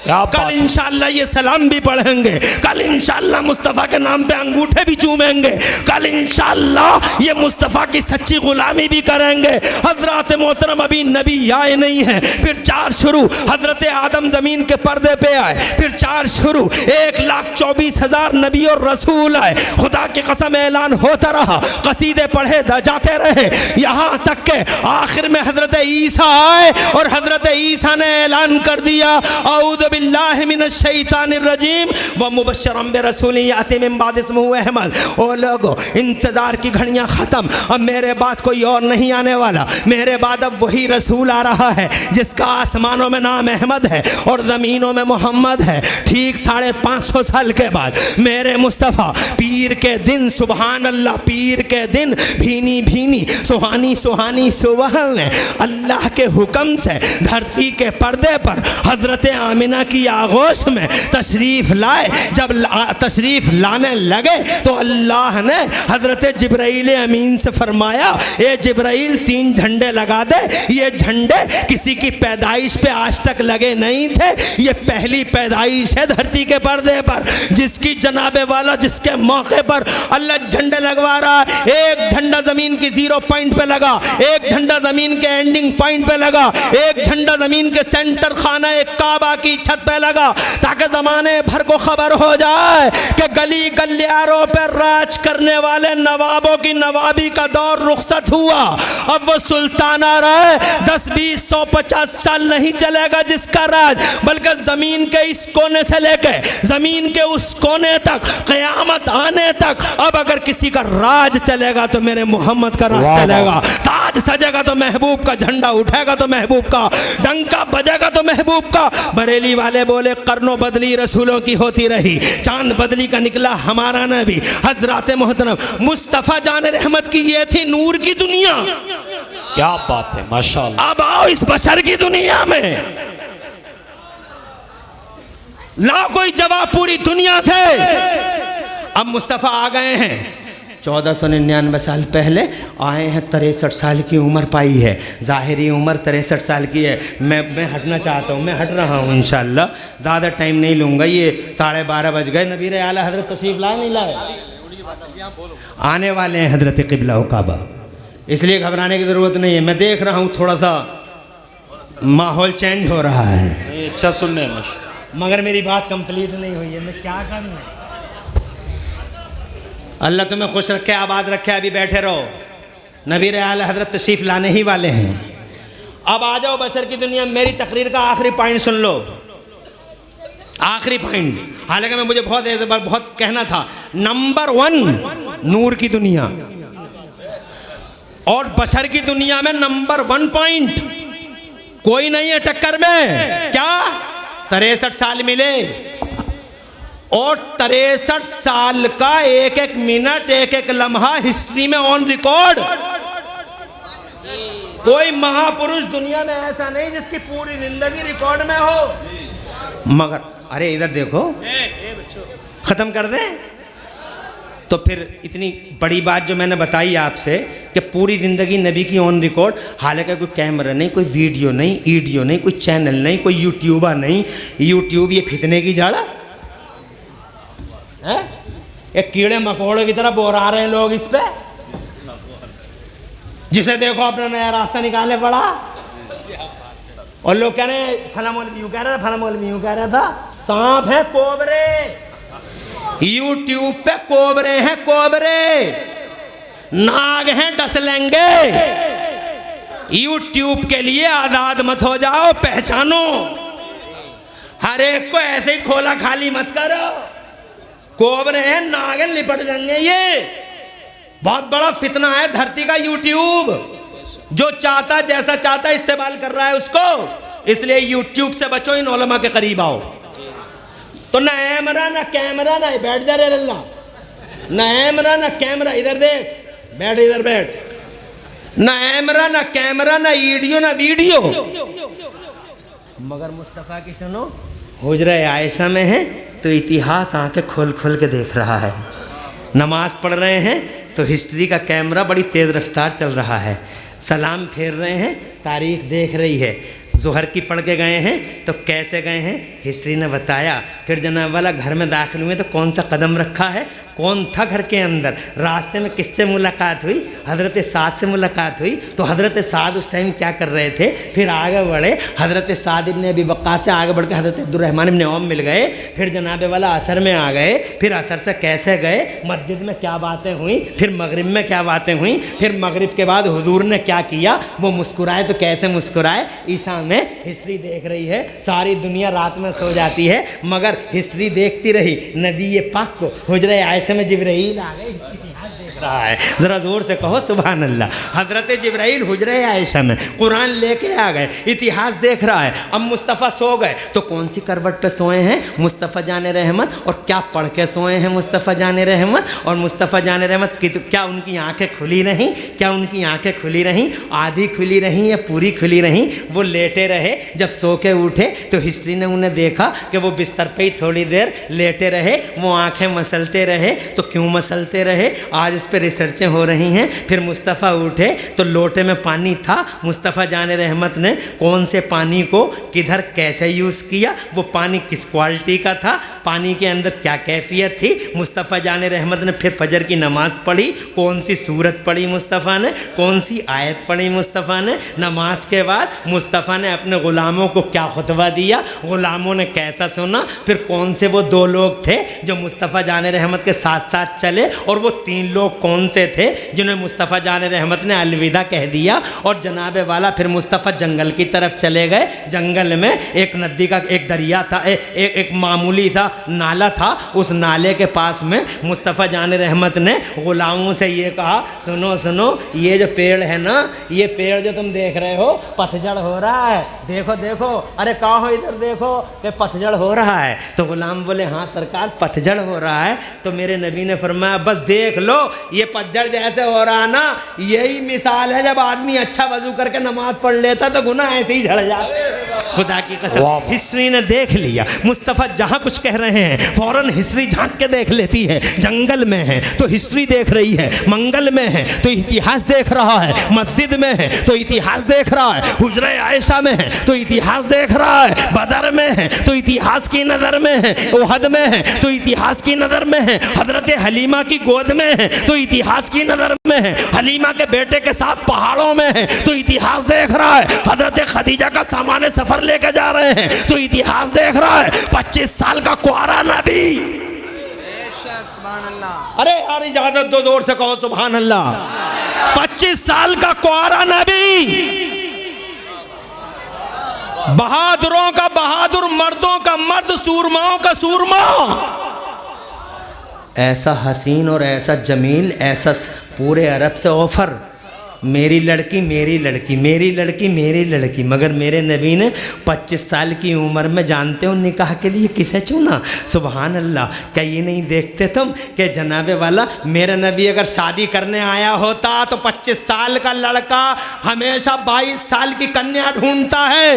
कल इंशाअल्लाह ये सलाम भी पढ़ेंगे, कल इंशाअल्लाह मुस्तफ़ा के नाम पे अंगूठे भी चूमेंगे, कल इंशाअल्लाह ये मुस्तफ़ा की सच्ची गुलामी भी करेंगे। हजरत मोहतरम अभी नबी आए नहीं हैं, फिर 4 शुरू। हजरत आदम जमीन के पर्दे पे आए, फिर 4 शुरू। 1,24,000 नबी और रसूल आए। खुदा की कसम ऐलान होता रहा, कसीदे पढ़े जाते रहे, यहाँ तक के आखिर में हजरत ईसा आए और हजरत ईसा ने ऐलान कर दिया, औज़ु बिल्लाहि मिनश शैतानिर रजीम व मुबश्शिरन बिरसूलिन याती मिन बाद इस्मुहु अहमद। ओ लोगो, इंतजार की घड़ियां खत्म, अब मेरे बाद कोई और नहीं आने वाला। मेरे बाद अब वही रसूल आ रहा है जिसका आसमानों में नाम अहमद है और ज़मीनों में मोहम्मद है। ठीक 550 साल के बाद मेरे मुस्तफ़ा पीर के दिन, सुबहान अल्लाह, पीर के दिन भीनी भीनी सुहानी सुहानी सुबह ने अल्लाह के हुक्म से धरती के पर्दे पर हजरत आमिना की आगोश में तशरीफ लाए। जब तशरीफ लाने लगे तो अल्लाह ने हजरत जिब्राइल अमीन से फरमाया, ए जिब्राइल 3 झंडे लगा दे। ये झंडे किसी की पैदाइश पे आज तक लगे नहीं थे, ये पहली पैदाइश है धरती के पर्दे पर, जिसकी जनाबे वाला, जिसके मौके पर अल्लाह झंडे लगवा रहा है। एक झंडा जमीन की 0 पॉइंट पे लगा, एक झंडा जमीन के एंडिंग पॉइंट पे लगा, एक झंडा जमीन के सेंटर खाना एक काबा की छत पे लगा, ताकि जमाने भर को खबर हो जाए कि गली गलियारों पर राज करने वाले नवाबों की नवाबी का दौर रुखसत हुआ। अब वो सुल्ताना रहे 10, 20, 100, 50 साल नहीं चलेगा जिसका राज, बल्कि जमीन के इस कोने से लेके जमीन के उस कोने तक, कयामत आने तक अब अगर किसी का राज चलेगा तो मेरे मोहम्मद का राज चलेगा। ताज सजेगा तो महबूब का, झंडा उठेगा तो महबूब का, डंका बजेगा तो महबूब का। बरेली वाले बोले कर्नों बदली रसूलों की होती रही, चांद बदली का निकला हमारा नबी। हजरत मोहतरम मुस्तफ़ा जान रहमत की ये थी नूर की दुनिया। क्या बात है, माशाअल्लाह। अब आओ इस बशर की दुनिया में, लाओ कोई जवाब पूरी दुनिया से। अब मुस्तफ़ा आ गए हैं, 1499 साल पहले आए हैं, 63 साल की उम्र पाई है, ज़ाहिरी उम्र 63 साल की है। मैं हटना चाहता हूँ, मैं हट रहा हूँ इंशाअल्लाह, ज़्यादा टाइम नहीं लूँगा। ये 12:30 बज गए, नबी आला हज़रत तशरीफ़ लाए नहीं लाए, आने वाले हैं हज़रत क़िबला काबा, इसलिए घबराने की ज़रूरत नहीं है। मैं देख रहा हूँ थोड़ा सा माहौल चेंज हो रहा है। अच्छा सुनने, मगर मेरी बात कंप्लीट नहीं हुई है, मैं क्या करूँ। अल्लाह तुम्हें खुश रखे, आबाद रखे, अभी बैठे रहो। नबी आला हजरत तशरीफ़ लाने ही वाले हैं। अब आ जाओ बशर की दुनिया। मेरी तकरीर का आखिरी पॉइंट सुन लो, आखिरी पॉइंट। हालांकि मैं मुझे बहुत कहना था। नंबर 1 नूर की दुनिया, और बशर की दुनिया में नंबर 1 पॉइंट कोई नहीं है टक्कर में। क्या 63 साल मिले, और 63 साल का एक एक मिनट, एक एक लम्हा हिस्ट्री में ऑन रिकॉर्ड। कोई महापुरुष दुनिया में ऐसा नहीं जिसकी पूरी जिंदगी रिकॉर्ड में हो। मगर अरे इधर देखो, खत्म कर दें तो फिर इतनी बड़ी बात जो मैंने बताई आपसे कि पूरी ज़िंदगी नबी की ऑन रिकॉर्ड। हालांकि कोई कैमरा नहीं, कोई वीडियो नहीं, ईडियो नहीं, कोई चैनल नहीं, कोई यूट्यूबर नहीं। यूट्यूब ये फितने की झाड़ा है, एक कीड़े मकोड़े की तरह बोरा रहे हैं लोग इस पे। जिसे देखो अपना नया रास्ता निकालने पड़ा, और लोग कह रहे हैं फला मौलवी यूं कह रहा था, फला मौलवी यूं कह रहा था। सांप है कोबरे, यूट्यूब पे कोबरे हैं, कोबरे नाग हैं, डसलेंगे। यूट्यूब के लिए आजाद मत हो जाओ, पहचानो। हर एक को ऐसे ही खोला खाली मत करो। कोबरे हैं, नाग हैं, लिपट जाएंगे। ये बहुत बड़ा फितना है धरती का यूट्यूब। जो चाहता जैसा चाहता इस्तेमाल कर रहा है उसको। इसलिए यूट्यूब से बचो, इन उलमा के करीब आओ। तो ना ऐमरा ना कैमरा, ना बैठ जा रे लल्ला, ना ऐमरा ना कैमरा, इधर देख, बैठ इधर बैठ। ना ऐमरा ना कैमरा, ना ईडियो ना वीडियो। मगर मुस्तफ़ा की सुनो, हुजरा आयशा में है तो इतिहास आंखें खोल खोल के देख रहा है। नमाज पढ़ रहे हैं तो हिस्ट्री का कैमरा बड़ी तेज़ रफ्तार चल रहा है। सलाम फेर रहे हैं, तारीख देख रही है। ज़ोहर की पढ़ के गए हैं तो कैसे गए हैं हिस्ट्री ने बताया। फिर जनाब वाला घर में दाखिल हुए तो कौन सा कदम रखा है, कौन था घर के अंदर, रास्ते में किससे मुलाकात हुई, हज़रत साद से मुलाकात हुई। तो हज़रत साद उस टाइम क्या कर रहे थे, फिर आगे बढ़े। हज़रत साद इब्ने अबी वक्कास से आगे बढ़ के हज़रत अब्दुर्रहमान इब्ने औफ मिल गए। फिर जनाब वाला असर में आ गए। फिर असर से कैसे गए, मस्जिद में क्या बातें हुई, फिर मगरिब में क्या बातें हुई। फिर मगरिब के बाद हुजूर ने क्या किया, वो मुस्कुराए तो कैसे मुस्कुराए। ईशा में हिस्ट्री देख रही है, सारी दुनिया रात में सो जाती है मगर हिस्ट्री देखती रही। नबी पाक को हुजरे आयशा में जिब्राइल आ गए, इतिहास देख रहा है। ज़रा ज़ोर से कहो सुभान अल्लाह। हज़रत जिब्राइल हुजरे आयशा में कुरान लेके आ गए, इतिहास देख रहा है। अब मुस्तफ़ा सो गए तो कौन सी करवट पे सोए हैं मुस्तफ़ा जाने रहमत, और क्या पढ़ के सोए हैं मुस्तफ़ा जाने रहमत। और मुस्तफ़ा जाने रहमत की तो क्या उनकी आंखें खुली नहीं, क्या उनकी आंखें खुली रहीं, आधी खुली रहीं या पूरी खुली रहीं। वो लेटे रहे, जब सो के उठे तो हिस्ट्री ने उन्हें देखा कि वो बिस्तर पे ही थोड़ी देर लेटे रहे, वो आंखें मसलते रहे। तो क्यों मसलते रहे, आज इस पर रिसर्चें हो रही हैं। फिर मुस्तफ़ा उठे तो लोटे में पानी था। मुस्तफ़ा जाने रहमत ने कौन से पानी को किधर कैसे यूज़ किया, वो पानी किस क्वालिटी का था, पानी के अंदर क्या कैफियत थी। मुस्तफ़ा जाने रहमत ने फिर फजर की नमाज़ पढ़ी, कौन सी सूरत पढ़ी मुस्तफ़ा ने, कौन सी आयत पढ़ी मुस्तफ़ा ने। नमाज के बाद मुस्तफ़ा ने अपने ग़ुलामों को क्या खुतबा दिया, ग़ुलामों ने कैसा सुना। फिर कौन से वो 2 लोग थे जो मुस्तफ़ा जाने रहमत के साथ साथ चले, और वो 3 लोग कौन से थे जिन्हें मुस्तफ़ा जाने रहमत ने अलविदा कह दिया। और जनाबे वाला फिर मुस्तफ़ा जंगल की तरफ चले गए। जंगल में एक नदी का एक दरिया था, एक मामूली सा नाला था। उस नाले के पास में मुस्तफ़ा जाने रहमत ने ग़ुलामों से ये कहा, सुनो सुनो, ये जो पेड़ है ना, ये पेड़ जो तुम देख रहे हो पतझड़ हो रहा है, देखो देखो। अरे कहाँ हो, इधर देखो कि पतझड़ हो रहा है। तो ग़ुलाम बोले हाँ सरकार पतझड़ हो रहा है। तो मेरे नबी ने फरमाया बस देख लो, ये पतझड़ जैसे हो रहा ना, यही मिसाल है जब आदमी अच्छा वजू करके नमाज पढ़ लेता तो गुनाह ऐसे ही झड़ जाते। खुदा की कसम हिस्ट्री ने देख लिया। मुस्तफ़ा जहाँ कुछ कह रहे हैं फौरन हिस्ट्री झांक के देख लेती है। जंगल में है तो हिस्ट्री देख रही है, मंगल में है तो इतिहास देख रहा है, मस्जिद में है तो इतिहास देख रहा है, हुजरे आयशा में है तो इतिहास देख रहा है, बदर में है तो इतिहास की नज़र में है, उहद में है तो इतिहास की नज़र में है, हजरत हलीमा की गोद में है तो इतिहास की नज़र में है, हलीमा के बेटे के साथ पहाड़ों में है तो इतिहास देख रहा है, हजरत खदीजा का सामान सफ़र लेकर जा रहे हैं तो इतिहास देख रहा है, 25 साल का कुआरा नबी सुभान अल्लाह। अरे यार इजाजत दो, जोर से कहो सुभान अल्लाह। 25 साल का कुआरा नबी, बहादुरों का बहादुर, मर्दों का मर्द, सूरमाओं का सूरमा, ऐसा हसीन और ऐसा जमील, ऐसा पूरे अरब से ऑफर, मेरी लड़की मेरी लड़की मेरी लड़की मेरी लड़की। मगर मेरे नबी ने 25 साल की उम्र में, जानते हो निकाह के लिए किसे चुना? सुभान अल्लाह। क्या ये नहीं देखते तुम कि जनाबे वाला मेरा नबी अगर शादी करने आया होता तो 25 साल का लड़का हमेशा 22 साल की कन्या ढूंढता है।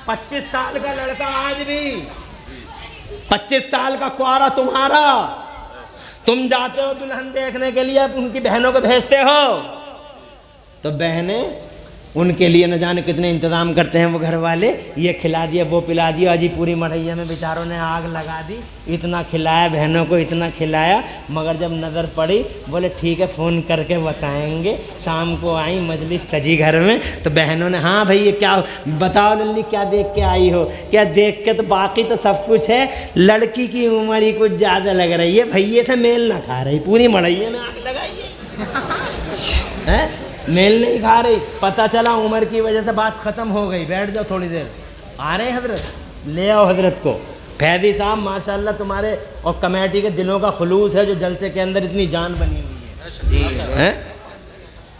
25 साल का लड़का आज भी, 25 साल का कुआरा तुम्हारा, तुम जाते हो दुल्हन देखने के लिए, उनकी बहनों को भेजते हो, तो बहनें उनके लिए न जाने कितने इंतज़ाम करते हैं वो घर वाले, ये खिला दिया वो पिला दिया। अजी पूरी मढ़ैया में बेचारों ने आग लगा दी, इतना खिलाया बहनों को, इतना खिलाया। मगर जब नज़र पड़ी बोले ठीक है फ़ोन करके बताएंगे। शाम को आई, मजलिस सजी घर में, तो बहनों ने हाँ भाई ये क्या, बताओ लल्ली क्या देख के आई हो? क्या देख के तो बाकी तो सब कुछ है, लड़की की उम्र ही कुछ ज़्यादा लग रही है, भैये से मेल ना खा रही, पूरी मढ़ैया में आग लगाई है, मेल नहीं खा रही। पता चला उम्र की वजह से बात ख़त्म हो गई। बैठ जाओ थोड़ी देर, आ रहे हैं हजरत, ले आओ हजरत को। फैदी साहब माशाल्लाह तुम्हारे और कमेटी के दिलों का खुलूस है, जो जलसे के अंदर इतनी जान बनी हुई है।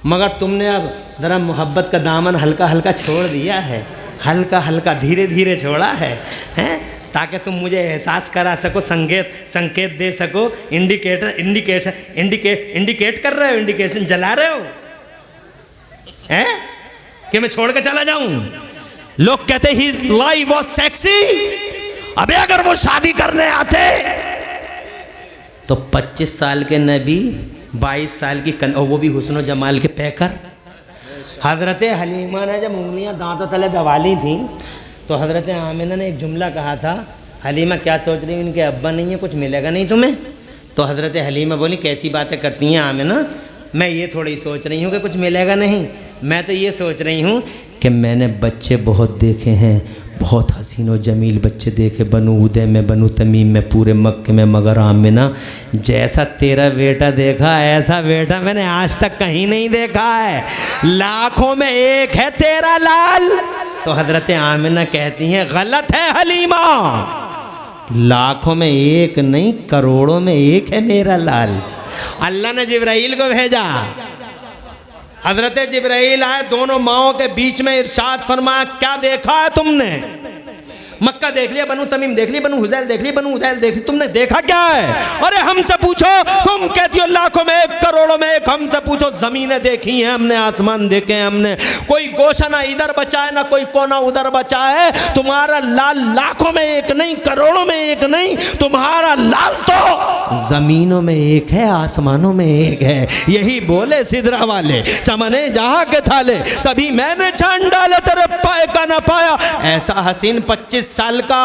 मगर तुमने अब ज़रा मोहब्बत का दामन हल्का हल्का छोड़ दिया है, हल्का हल्का धीरे धीरे छोड़ा है, हैं? ताकि तुम मुझे एहसास करा सको, संकेत दे सको। इंडिकेट कर रहे हो, इंडिकेशन जला रहे हो हैं कि मैं छोड़ के चला जाऊं? लोग कहते हिज लाइफ वाज सेक्सी। अबे अगर वो शादी करने आते तो 25 साल के नबी, 22 साल की और वो भी हुस्न जमाल के पैकर। हजरत हलीमा ने जब उंगलियां दांतों तले दबा ली थी तो हजरत आमिना ने एक जुमला कहा था, हलीमा क्या सोच रही, इनके अब्बा नहीं है, कुछ मिलेगा नहीं तुम्हें? तो हजरत हलीमा बोली कैसी बातें करती हैं आमिना, मैं ये थोड़ी सोच रही हूँ कि कुछ मिलेगा नहीं, मैं तो ये सोच रही हूँ कि मैंने बच्चे बहुत देखे हैं, बहुत हसीन और जमील बच्चे देखे, बनु उदय में, बनु तमीम में, पूरे मक्के में, मगर आमिना जैसा तेरा बेटा देखा ऐसा बेटा मैंने आज तक कहीं नहीं देखा है, लाखों में एक है तेरा लाल। तो हजरत आमिना कहती हैं गलत है हलीमा, लाखों में एक नहीं करोड़ों में एक है मेरा लाल। अल्लाह ने जिब्राइल को भेजा, हजरत जिब्राइल आए, दोनों माओं के बीच में इरशाद फरमाया क्या देखा है तुमने? मक्का देख लिया, बनु तमीम देख ली, बनु हुज़ैल देख ली, बनु उदैल देख ली, तुमने देखा क्या है? अरे हमसे पूछो, तुम कहती हो लाखों में एक करोड़ों में एक, हमसे पूछो ज़मीनें देखी हैं हमने, आसमान देखे हैं हमने, कोई गोशा ना इधर बचा है ना कोई कोना उधर बचा है। तुम्हारा लाल लाखों में एक नहीं करोड़ों में एक नहीं, तुम्हारा लाल तो ज़मीनों में एक है, आसमानों में एक है। यही बोले सिदरा वाले, चमने जहाँ के थाले सभी मैंने छान डाले, तेरे पाए का ना पाया। ऐसा हसीन 25 साल का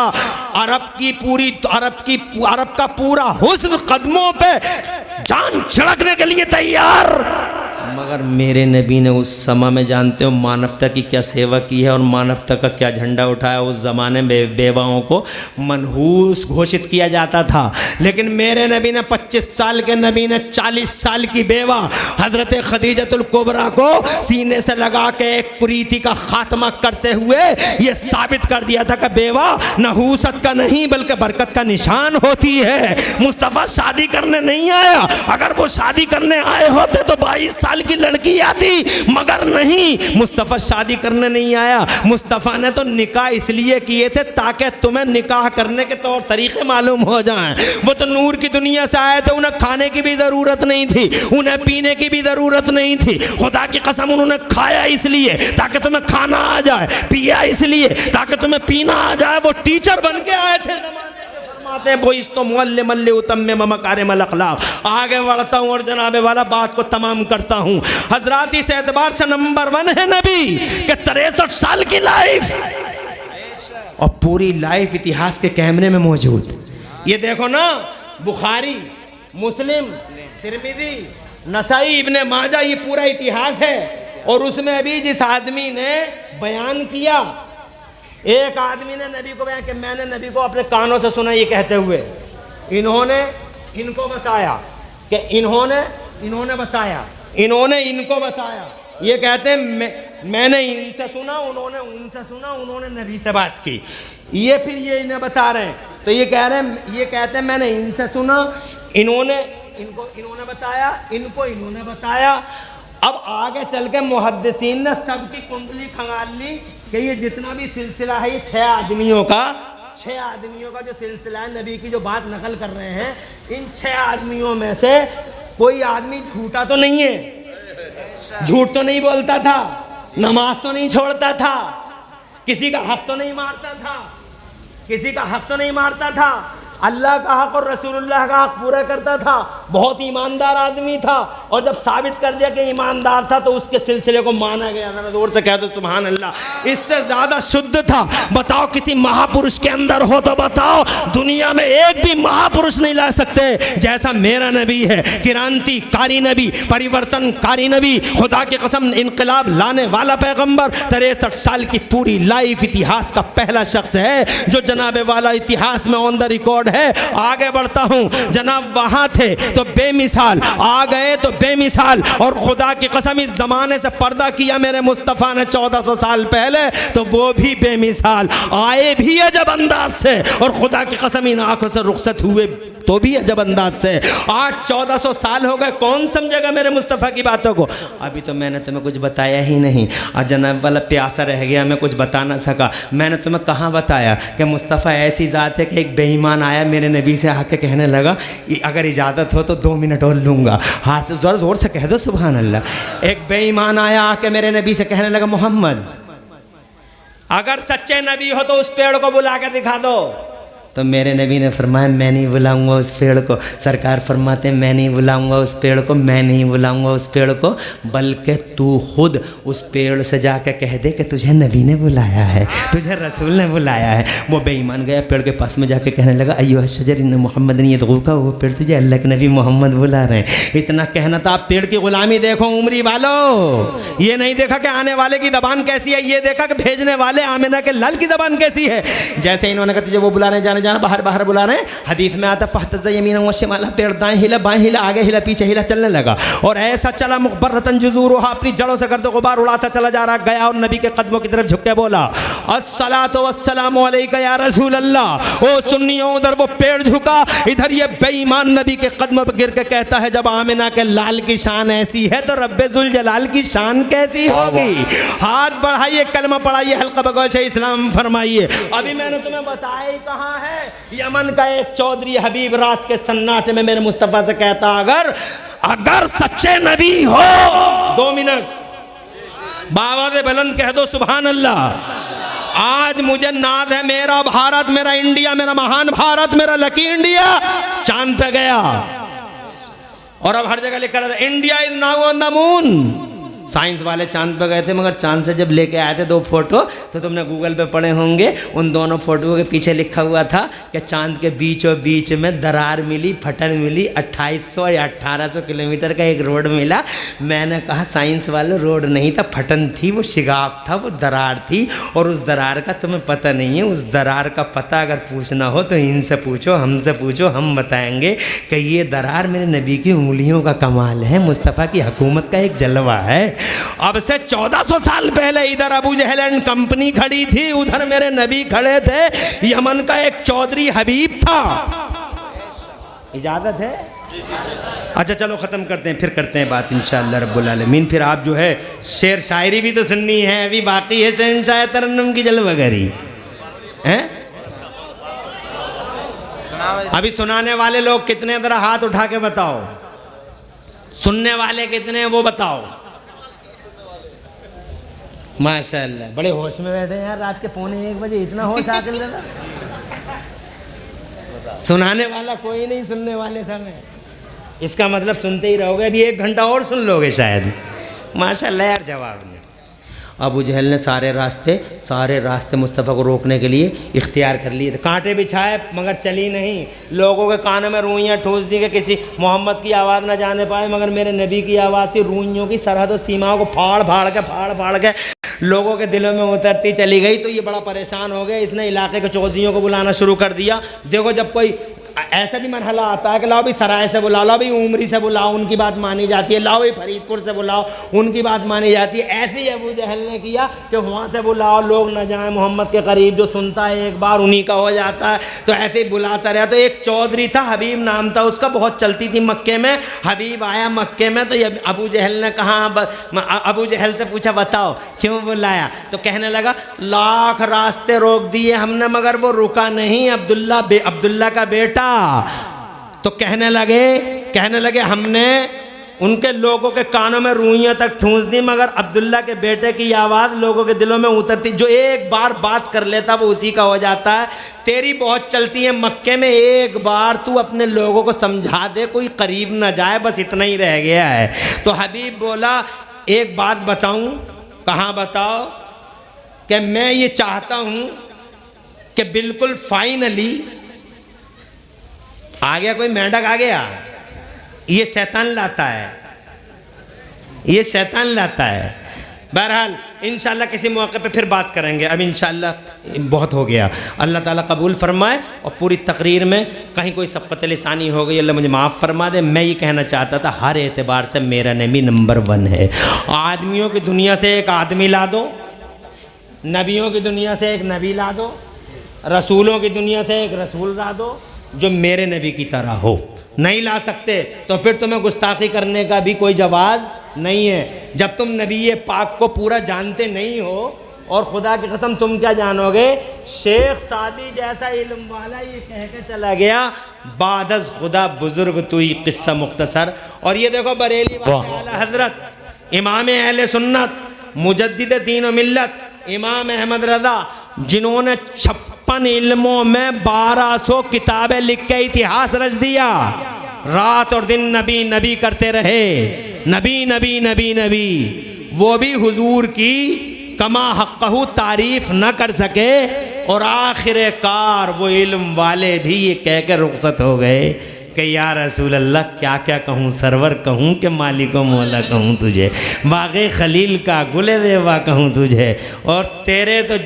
अरब का पूरा हुस्न कदमों पे जान छिड़कने के लिए तैयार। मगर मेरे नबी ने उस समय में, जानते हो मानवता की क्या सेवा की है और मानवता का क्या झंडा उठाया। उस ज़माने में बेवाओं को मनहूस घोषित किया जाता था, लेकिन मेरे नबी ने 25 साल के नबी ने 40 साल की बेवा हज़रत खदीजतुल कुबरा को सीने से लगा के एक कुरीति का खात्मा करते हुए ये साबित कर दिया था कि बेवा नहूसत का नहीं बल्कि बरकत का निशान होती है। मुस्तफ़ा शादी करने नहीं आया, अगर वो शादी करने आए होते तो 22 साल की लड़की आती, मगर नहीं, मुस्तफ़ा शादी करने नहीं आया। मुस्तफ़ा ने तो निकाह इसलिए किए थे ताकि तुम्हें निकाह करने के तौर तरीके मालूम हो जाएं। वो तो नूर की दुनिया से आए थे, उन्हें खाने की भी ज़रूरत नहीं थी, उन्हें पीने की भी ज़रूरत नहीं थी। खुदा की कसम उन्होंने खाया इसलिए ताकि तुम्हें खाना आ जाए, पिया इसलिए ताकि तुम्हें पीना आ जाए। वो टीचर बन के आए थे। आगे बढ़ता हूँ और जनाबे वाला बात को तमाम करता हूँ। हजरात इस एतबार से नंबर 1 है नबी के 63 साल की लाइफ और पूरी लाइफ इतिहास के कैमरे में मौजूद। ये देखो ना, बुखारी, मुस्लिम, तिरमिज़ी, नसाई, इब्ने माजा, ये पूरा इतिहास है। और उसमें अभी जिस आदमी ने बयान किया, एक आदमी ने नबी को बयान कि मैंने नबी को अपने कानों से सुना ये कहते हुए इन्होंने इनको बताया कि इन्होंने बताया, इन्होंने इनको बताया। ये कहते हैं मैंने इनसे सुना, उन्होंने उनसे सुना, उन्होंने नबी से बात की। ये फिर ये इन्हें बता रहे हैं, तो ये कहते हैं मैंने इनसे सुना, इन्होंने बताया, इनको इन्होंने बताया। अब आगे चल के मुहद्दिसीन ने सबकी कुंडली खंगाल ली कि ये जितना भी सिलसिला है, ये 6 आदमियों का जो सिलसिला है, नबी की जो बात नकल कर रहे हैं, इन 6 आदमियों में से कोई आदमी झूठा तो नहीं है, झूठ तो नहीं बोलता था, नमाज तो नहीं छोड़ता था, किसी का हक तो नहीं मारता था, अल्लाह का हक और रसूलुल्लाह का हक पूरा करता था, बहुत ईमानदार आदमी था। और जब साबित कर दिया कि ईमानदार था तो उसके सिलसिले को माना गया। जरा जोर से कह दो सुभान अल्लाह। इससे ज़्यादा शुद्ध था। बताओ किसी महापुरुष के अंदर हो तो बताओ, दुनिया में एक भी महापुरुष नहीं ला सकते जैसा मेरा नबी है। क्रांतिकारी नबी, परिवर्तनकारी नबी, खुदा की कसम इनकलाब लाने वाला पैगंबर, 63 साल की पूरी लाइफ इतिहास का पहला शख्स है जो जनाब वाला इतिहास में ऑन द रिकॉर्ड है। आगे बढ़ता हूं, जनाब वहां थे तो बेमिसाल, आ गए तो बेमिसाल, और खुदा की कसम इस जमाने से पर्दा किया मेरे मुस्तफ़ा ने 1400 साल पहले, तो वो भी बेमिसाल, आए भी अजब अंदाज से, और खुदा की कसम इन आंखों से रुखसत हुए तो भी अजब अंदाज से। आज 1400 साल हो गए, कौन समझेगा मेरे मुस्तफ़ा की बातों को? अभी तो मैंने तुम्हें कुछ बताया ही नहीं। आज जनाब वाला प्यासा रह गया, मैं कुछ बता ना सका। मैंने तुम्हें कहाँ बताया कि मुस्तफ़ा ऐसी ज़ात है कि एक बेईमान आया मेरे नबी से आके कहने लगा, अगर इजाज़त हो तो 2 मिनट और लूँगा। हाथ से ज़ोर ज़ोर से कह दो सुभान अल्लाह। एक बेईमान आया आके मेरे नबी से कहने लगा, मोहम्मद अगर सच्चे नबी हो तो उस पेड़ को बुला के दिखा दो। तो मेरे नबी ने फरमाया, मैं नहीं बुलाऊंगा उस पेड़ को। सरकार फरमाते हैं, मैं नहीं बुलाऊंगा उस पेड़ को, मैं नहीं बुलाऊंगा उस पेड़ को, बल्कि तू खुद उस पेड़ से जाकर कह दे कि तुझे नबी ने बुलाया है, तुझे रसूल ने बुलाया है। वो बेईमान गया पेड़ के पास में जाके कहने लगा, अय्युहा शजर इन्न मोहम्मद ने यदगूका, वो पेड़ तुझे अल्लाह के नबी मोहम्मद बुला रहे हैं। इतना कहना था। आप पेड़ की गुलामी देखो उमरी वालों, ये नहीं देखा कि आने वाले की ज़बान कैसी है, ये देखा कि भेजने वाले आमिना के लाल की ज़बान कैसी है। जैसे इन्होंने कहा तुझे वो बुला रहे हैं, जाना बाहर बाहर बुला रहे हैं। हदीस में आता फहतज़ यमीन व शिमाला, पेड़ दाएं हिला बाएं हिला, आगे हिला पीछे हिला, चलने लगा। और ऐसा चला मुक़बरतन जुज़ूरुहा, अपनी जड़ों से गर्द गुबार उड़ाता चला जा रहा। गया और नबी के कदमों की तरफ झुक के बोला, अस्सलातु वस्सलामु अलैका या रसूल अल्लाह। ओ सुन्नियों, उधर वो पेड़ झुका, इधर ये बेईमान नबी के कदमों पर गिर के कहता है, जब आमिना के लाल की शान ऐसी है तो रब्बे जुल जलाल की शान कैसी होगी। हाथ बढ़ाइए, कलमा पढ़ाइए, हल्का बगोश इस्लाम फरमाइए। अभी मैंने तुम्हें बताया ही कहाँ है। यमन का एक चौधरी हबीब रात के सन्नाटे में मेरे मुस्तफ़ा से कहता, अगर सच्चे नबी हो, 2 मिनट बावाज़े बुलंद कह दो सुभान अल्लाह। आज मुझे नाज है, मेरा भारत, मेरा इंडिया, मेरा महान भारत, मेरा लकी इंडिया चांद पे गया। और अब हर जगह लिखा रहता है India is now on the moon. Science वाले चांद पे गए थे, मगर चांद से जब लेके आए थे 2 फोटो, तो तुमने गूगल पे पढ़े होंगे, उन दोनों फोटो के पीछे लिखा हुआ था कि चांद के बीचों बीच में दरार मिली, फटन मिली, 2800 या 1800 किलोमीटर का एक रोड मिला। मैंने कहा साइंस वाले, रोड नहीं था, फटन थी, वो शिगाफ था, वो दरार थी। और उस दरार का तुम्हें पता नहीं है। उस दरार का पता अगर पूछना हो तो इनसे पूछो, हमसे पूछो, हम बताएंगे कि ये दरार मेरे नबी की उंगलियों का कमाल है, मुस्तफ़ा की हुकूमत का एक जलवा है। अब से 1400 साल पहले इधर अबू जहल एंड कंपनी खड़ी थी, उधर मेरे नबी खड़े थे। यमन का एक चौधरी हबीब था। इजाजत है? अच्छा चलो ख़त्म करते हैं, फिर करते हैं बात इंशाअल्लाह रब्बुल आलमीन। फिर आप जो है शेर शायरी भी तो सुननी है, अभी बाकी है शहंशाह तरन्नुम की जलवगरी हैं। अभी सुनाने वाले लोग कितने, जरा हाथ उठा के बताओ। सुनने वाले कितने, वो बताओ। माशाअल्लाह, बड़े होश में बैठे हैं यार, रात के 1:45 बजे इतना होश आकर लगा। सुनाने वाला कोई नहीं, सुनने वाले सब हैं। इसका मतलब सुनते ही रहोगे, अभी 1 घंटा और सुन लोगे शायद। माशाअल्लाह यार, जवाब नहीं। अबू जहल ने सारे रास्ते मुस्तफ़ा को रोकने के लिए इख्तियार कर लिए थे। कांटे बिछाए मगर चली नहीं। लोगों के कानों में रूइयाँ ठूस दी कि किसी मोहम्मद की आवाज़ ना जाने पाए, मगर मेरे नबी की आवाज़ थी। रूइयों की सरहद और सीमाओं को फाड़ फाड़ के लोगों के दिलों में उतरती चली गई। तो ये बड़ा परेशान हो गया, इसने इलाके के चौधरियों को बुलाना शुरू कर दिया। देखो, जब कोई ऐसा भी मरहला आता है कि लाओ भी सराय से बुलाओ, लाओ भी उमरी से बुलाओ, उनकी बात मानी जाती है, लाओ भी फरीदपुर से बुलाओ, उनकी बात मानी जाती है। ऐसे ही अबू जहल ने किया कि वहाँ से बुलाओ, लोग न जाएं मोहम्मद के करीब, जो सुनता है एक बार उन्हीं का हो जाता है। तो ऐसे ही बुलाता रहा। तो एक चौधरी था, हबीब नाम था उसका, बहुत चलती थी मक्के में। हबीब आया मक्के में तो ये अबू जहल ने कहा, अबू जहल से पूछा बताओ क्यों बुलाया? तो कहने लगा लाख रास्ते रोक दिए हमने मगर वो रुका नहीं, अब्दुल्ला का बेटा। तो कहने लगे हमने उनके लोगों के कानों में रूइयां तक ठूंस दी मगर अब्दुल्ला के बेटे की आवाज़ लोगों के दिलों में उतरती। जो एक बार बात कर लेता वो उसी का हो जाता है। तेरी बहुत चलती है मक्के में, एक बार तू अपने लोगों को समझा दे, कोई करीब ना जाए, बस इतना ही रह गया है। तो हबीब बोला एक बात बताऊं? कहाँ बताओ? कि मैं ये चाहता हूं कि बिल्कुल फाइनली आ गया, कोई मेंढक आ गया, ये शैतान लाता है, ये शैतान लाता है। बहरहाल इंशाल्लाह किसी मौके पे फिर बात करेंगे। अब इंशाल्लाह बहुत हो गया, अल्लाह ताला कबूल फरमाए। और पूरी तकरीर में कहीं कोई सबक़त लिसानी हो गई, अल्लाह मुझे माफ़ फरमा दे। मैं ये कहना चाहता था हर एतबार से मेरा नबी नंबर 1 है। आदमियों की दुनिया से एक आदमी ला दो, नबियों की दुनिया से एक नबी ला दो, रसूलों की दुनिया से एक रसूल ला दो जो मेरे नबी की तरह हो। नहीं ला सकते तो फिर तुम्हें गुस्ताखी करने का भी कोई जवाज़ नहीं है। जब तुम नबी पाक को पूरा जानते नहीं हो, और खुदा की कसम तुम क्या जानोगे, शेख सादी जैसा इल्म वाला ये कह के चला गया बादस खुदा बुजुर्ग तू ही किस्सा मुख्तसर। और ये देखो बरेली वाले आला हजरत इमाम अहले सुन्नत मुजद्दिद दीन व मिल्लत इमाम अहमद रज़ा, जिन्होंने 56 इल्मों में 1200 किताबें लिख के इतिहास रच दिया। रात और दिन नबी नबी करते रहे, नबी नबी नबी नबी। वो भी हुजूर की कमा हक़्क़हू तारीफ न कर सके, और आखिरकार वो इल्म वाले भी ये कह के रुखसत हो गए कि या रसूल अल्लाह क्या क्या कहूँ, सरवर कहूँ कि मालिक व मौला कहूँ तुझे, बाग़े खलील का गुले देवा कहूँ तुझे। और तेरे तो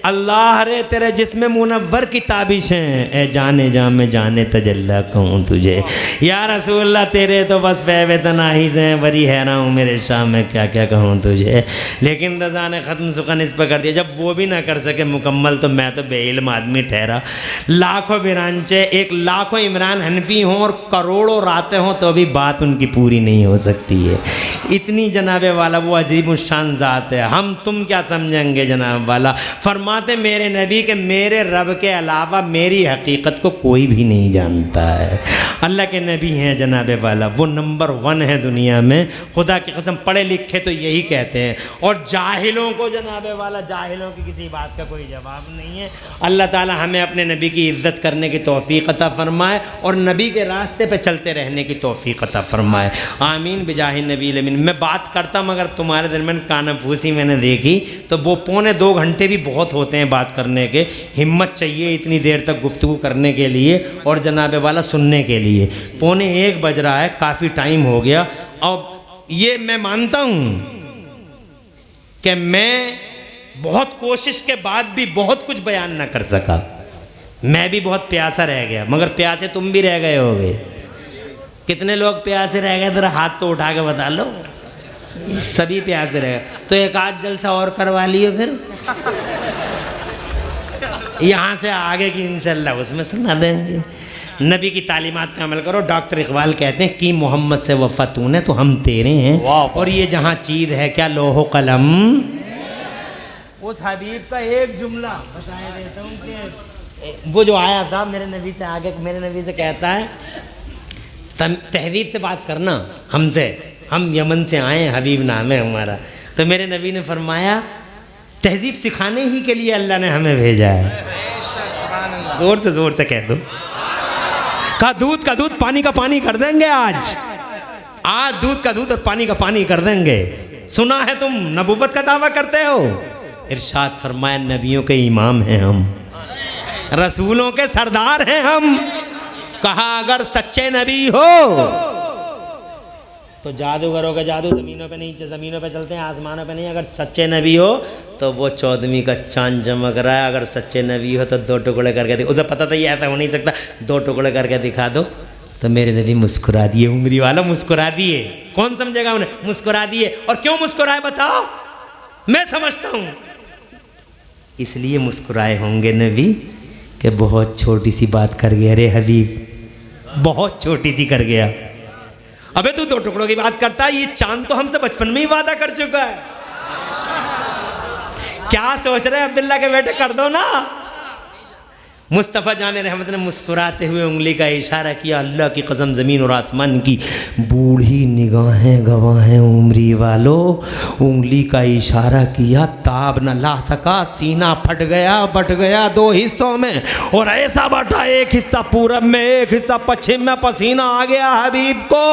अल्लाह रे तेरे जिसमें मुनव्वर की ताबिश हैं, ए जाने जा में जाने तजल्ला कहूँ तुझे। या रसूल अल्लाह तेरे तो बस फ़ैवे तनाहीज़ हैं, बड़ी हैरान हूँ मेरे शाम में क्या क्या कहूँ तुझे। लेकिन रज़ा ने ख़त्म सुखन इस पर कर दिया। जब वो भी ना कर सके मुकम्मल तो मैं तो बेइल्म आदमी ठहरा। लाखों बिरांचे, एक लाखों इमरान हनफी हों और करोड़ों रातें हों तो भी बात उनकी पूरी नहीं हो सकती है। इतनी जनाबे वाला वो अजीब शान ज़ात है। हम तुम क्या समझेंगे जनाब वाला। फरमाते मेरे नबी के मेरे रब के अलावा मेरी हकीकत को कोई भी नहीं जानता है। अल्लाह के नबी हैं जनाबे वाला, वो नंबर 1 है दुनिया में। खुदा की कसम पढ़े लिखे तो यही कहते हैं। और जाहिलों को जनाबे वाला, जाहिलों की किसी बात का कोई जवाब नहीं है। अल्लाह ताला हमें अपने नबी की इज़्ज़त करने की तौफ़ीक़ अता फ़रमाए और नबी के रास्ते पे चलते रहने की तौफ़ीक़ अता फ़रमाए। आमीन बिजाहि नबी अमीन। मैं बात करता मगर तुम्हारे दरमियान कानाफूसी मैंने देखी तो वो 2.25 घंटे भी बहुत होते हैं बात करने के। हिम्मत चाहिए इतनी देर तक गुफ्तगू करने के लिए और जनाबे वाला सुनने के लिए। 1:15 बज रहा है, काफ़ी टाइम हो गया। और ये मैं मानता हूँ कि मैं बहुत कोशिश के बाद भी बहुत कुछ बयान ना कर सका। मैं भी बहुत प्यासा रह गया, मगर प्यासे तुम भी रह गए होगे। कितने लोग प्यासे रह गए ज़रा हाथ तो उठा के बता लो। सभी प्यासे रह गए तो एक आध जलसा और करवा लियो फिर यहाँ से आगे की इंशाल्लाह उसमें सुना देंगे। नबी की तालीमात पे अमल करो। डॉक्टर इकबाल कहते हैं कि मोहम्मद से वफ़ा तूने तो हम तेरे हैं, और ये जहाँ चीज़ है क्या लोहो कलम। उस हबीब का एक जुमला बताया देता हूँ कि वो जो आया था मेरे नबी से आगे, मेरे नबी से कहता है तहजीब से बात करना हमसे, हम यमन से आए, हबीब नाम है हमारा। तो मेरे नबी ने फरमाया तहजीब सिखाने ही के लिए अल्लाह ने हमें भेजा है। ज़ोर से कह दो। कहा दूध का दूध पानी का पानी कर देंगे आज दूध का दूध और पानी का पानी कर देंगे। सुना है तुम नबूवत का दावा करते हो। इरशाद फरमाया नबियों के इमाम हैं हम, रसूलों के सरदार हैं हम। कहा अगर सच्चे नबी हो तो जादूगरों का जादू ज़मीनों पे नहीं, ज़मीनों पे चलते हैं आसमानों पे नहीं। अगर सच्चे नबी हो तो वो 14वीं का चांद चमक रहा है। अगर सच्चे नबी हो तो 2 टुकड़े करके उसे पता था ये ऐसा हो नहीं सकता, 2 टुकड़े करके दिखा दो। तो मेरे नबी मुस्कुरा दिए, उम्री वाला मुस्कुरा दिए। कौन समझेगा उन्हें? मुस्कुरा दिए। और क्यों मुस्कुराए बताओ? मैं समझता हूं इसलिए मुस्कुराए होंगे नबी कि बहुत छोटी सी बात कर गया रे हबीब, बहुत छोटी सी कर गया। अबे तू 2 टुकड़ों की बात करता है, ये चांद तो हमसे बचपन में ही वादा कर चुका है। क्या सोच रहे अब्दुल्ला के बेटे, कर दो ना। मुस्तफ़ा जान रहमत ने मुस्कुराते हुए उंगली का इशारा किया। अल्लाह की कसम ज़मीन और आसमान की बूढ़ी निगाहें गवाहें उम्री वालों, उंगली का इशारा किया, ताब न ला सका, सीना फट गया, बट गया 2 हिस्सों में। और ऐसा बटा, एक हिस्सा पूरब में, एक हिस्सा पश्चिम में। पसीना आ गया हबीब को।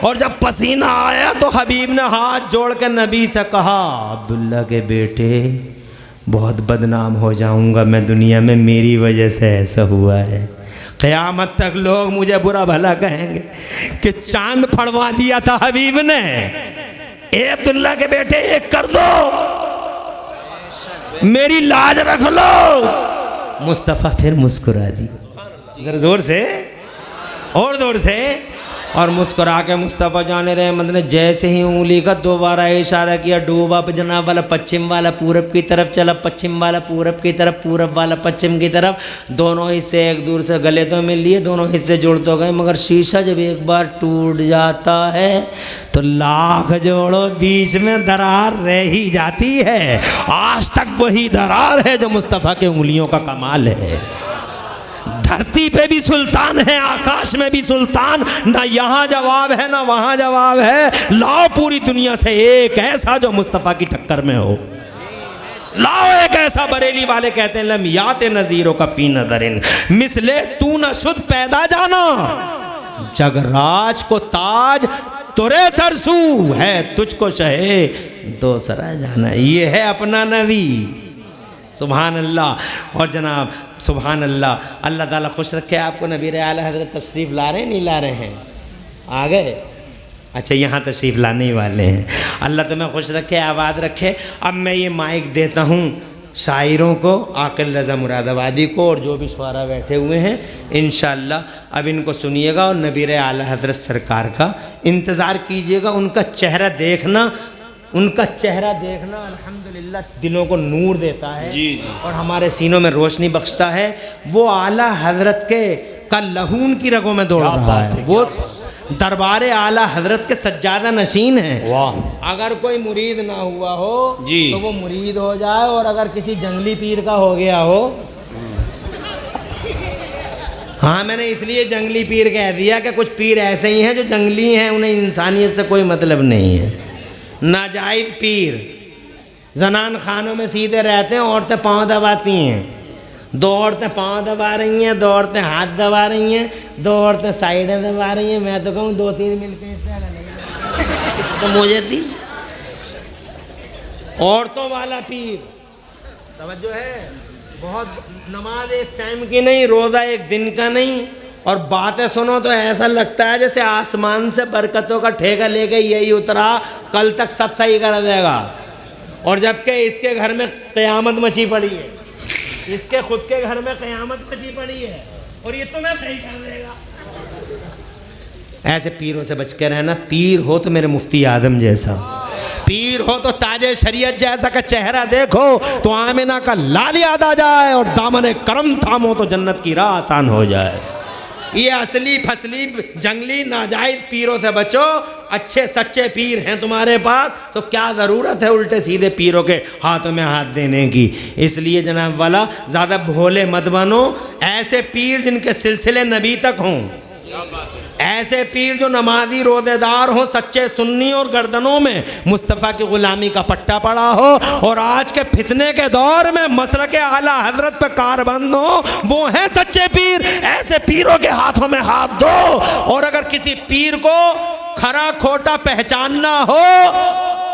और जब पसीना आया तो हबीब ने हाथ जोड़ कर नबी से कहा, अब्दुल्ला के बेटे बहुत बदनाम हो जाऊंगा मैं दुनिया में, मेरी वजह से ऐसा हुआ है। क़यामत तक लोग मुझे बुरा भला कहेंगे कि चांद फड़वा दिया था हबीब ने। ए अब्दुल्ला के बेटे, एक कर दो, मेरी लाज रख लो। मुस्तफ़ा फिर मुस्कुरा दी, इधर जोर से और जोर से। और मुस्कुरा के मुस्तफ़ा जाने रहमत ने जैसे ही उंगली का दोबारा इशारा किया, डूबा जनाब वाला पश्चिम वाला पूरब की तरफ चला, पश्चिम वाला पूरब की तरफ, पूरब वाला पश्चिम की तरफ। दोनों हिस्से एक दूर से गले तो मिल लिए, दोनों हिस्से जुड़ तो गए, मगर शीशा जब एक बार टूट जाता है तो लाख जोड़ो बीच में दरार रह ही जाती है। आज तक वही दरार है जो मुस्तफ़ा के उंगलियों का कमाल है। धरती पे भी सुल्तान है, आकाश में भी सुल्तान, ना यहाँ जवाब है ना वहाँ जवाब है। लाओ पूरी दुनिया से एक ऐसा जो मुस्तफ़ा की टक्कर में हो। लाओ एक ऐसा, बरेली वाले कहते हैं लम याते नज़ीरों का फी नदरिन मिसले तू न शुद्ध पैदा जाना, जगराज को ताज तुरे सरसू है, तुझको शहे दोसरा जाना। ये है अपना नबी। सुभान अल्लाह। और जनाब सुभान अल्लाह, अल्लाह ताला खुश रखे आपको। नबी आला हज़रत तशरीफ़ ला रहे हैं, नहीं ला रहे हैं? आ गए? अच्छा, यहाँ तशरीफ़ लाने ही वाले हैं। अल्लाह तुम्हें खुश रखे, आबाद रखे। अब मैं ये माइक देता हूँ शायरों को, आकिल रज़ा मुरादाबादी को, और जो भी शुआरा बैठे हुए हैं इंशाअल्लाह अब इनको सुनिएगा और नबी आला हज़रत सरकार का इंतज़ार कीजिएगा। उनका चेहरा देखना, उनका चेहरा देखना अल्हम्दुलिल्लाह दिलों को नूर देता है। जी जी। और हमारे सीनों में रोशनी बख्शता है। वो आला हजरत के का लहून की रगों में दौड़ रहा है। वो दरबार आला हजरत के सज्जादा नशीन है। वाह। अगर कोई मुरीद ना हुआ हो जी तो वो मुरीद हो जाए, और अगर किसी जंगली पीर का हो गया हो, हाँ मैंने इसलिए जंगली पीर कह दिया कि कुछ पीर ऐसे ही हैं जो जंगली हैं, उन्हें इंसानियत से कोई मतलब नहीं है। नाजायज़ पीर जनान खानों में सीधे रहते हैं, औरतें पाँव दबाती हैं। 2 औरतें पाँव दबा रही हैं, 2 औरतें हाथ दबा रही हैं, 2 औरतें साइडें दबा रही हैं। मैं तो कहूँ 2-3 मिलकर तो मुझे दी औरतों वाला पीर। तवज्जो है, बहुत नमाज एक टाइम की नहीं, रोज़ा एक दिन का नहीं, और बातें सुनो तो ऐसा लगता है जैसे आसमान से बरकतों का ठेका लेके यही उतरा, कल तक सब सही कर देगा। और जबकि इसके घर में क़यामत मची पड़ी है, इसके खुद के घर में क़यामत मची पड़ी है, और ये तुम्हें सही कर देगा। ऐसे पीरों से बच के रहना। पीर हो तो मेरे मुफ्ती आदम जैसा, पीर हो तो ताजे शरीयत जैसा का चेहरा देखो तो आमिना का लाल याद आ जाए, और दामन करम थामो तो जन्नत की राह आसान हो जाए। ये असली फसली जंगली नाजायज पीरों से बचो। अच्छे सच्चे पीर हैं तुम्हारे पास तो क्या ज़रूरत है उल्टे सीधे पीरों के हाथों में हाथ देने की। इसलिए जनाब वाला ज़्यादा भोले मत बनो। ऐसे पीर जिनके सिलसिले नबी तक हों, ऐसे पीर जो नमाजी रोज़ेदार हो, सच्चे सुन्नी, और गर्दनों में मुस्तफ़ा की ग़ुलामी का पट्टा पड़ा हो, और आज के फितने के दौर में मसलक आला हजरत पे कारबंद हो, वो हैं सच्चे पीर। ऐसे पीरों के हाथों में हाथ दो। और अगर किसी पीर को खरा खोटा पहचानना हो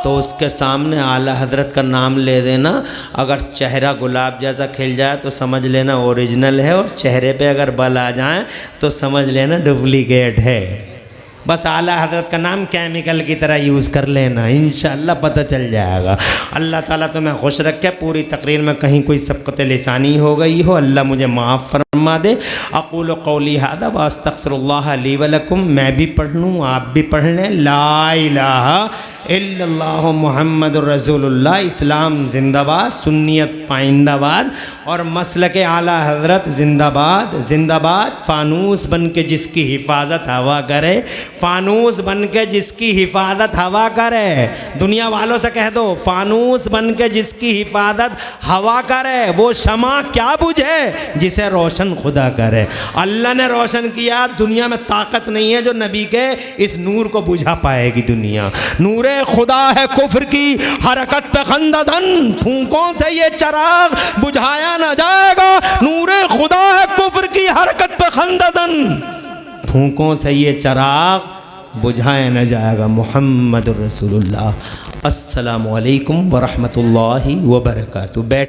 तो उसके सामने आला हजरत का नाम ले देना। अगर चेहरा गुलाब जैसा खिल जाए तो समझ लेना ओरिजिनल है, और चेहरे पे अगर बल आ जाए तो समझ लेना डुप्लीकेट है। बस आला हजरत का नाम केमिकल की तरह यूज़ कर लेना, इंशाअल्लाह पता चल जाएगा। अल्लाह ताला तुम्हें खुश रखे। पूरी तकरीर में कहीं कोई सबक़त लिसानी हो गई हो, अल्लाह मुझे माफ़ फरमा दे। अक़ूलु क़ौली हादा व अस्तग़फ़िरुल्लाह ली व लकुम। मैं भी पढ़ लूँ, आप भी पढ़ लें। ला इलाहा इल्लल्लाहु मुहम्मदुर रसूलुल्लाह। इस्लाम जिंदाबाद, सुन्नियत पाइंदाबाद और मसलक आला हज़रत जिंदाबाद जिंदाबाद। फ़ानूस बन के जिसकी हिफाजत हवा करे, फ़ानूस बन के जिसकी हिफाजत हवा करे। दुनिया वालों से कह दो, फ़ानूस बन के जिसकी हिफाजत हवा करे, वो शमा क्या बुझे जिसे रोशन खुदा करे। अल्लाह ने रोशन किया, दुनिया में ताकत नहीं है जो नबी के इस नूर को बुझा पाएगी दुनिया। नूरे खुदा है कुफ्र की हरकत पे खंदन, फूंकों से ये चिराग बुझाया न जाएगा। नूरे खुदा है कुफ्र की हरकत पे खंदन, फूंकों से ये चिराग बुझाया न जाएगा। मुहम्मदुर रसूलुल्लाह। अस्सलामु अलैकुम व रहमतुल्लाहि व बरकातुहू। बैठ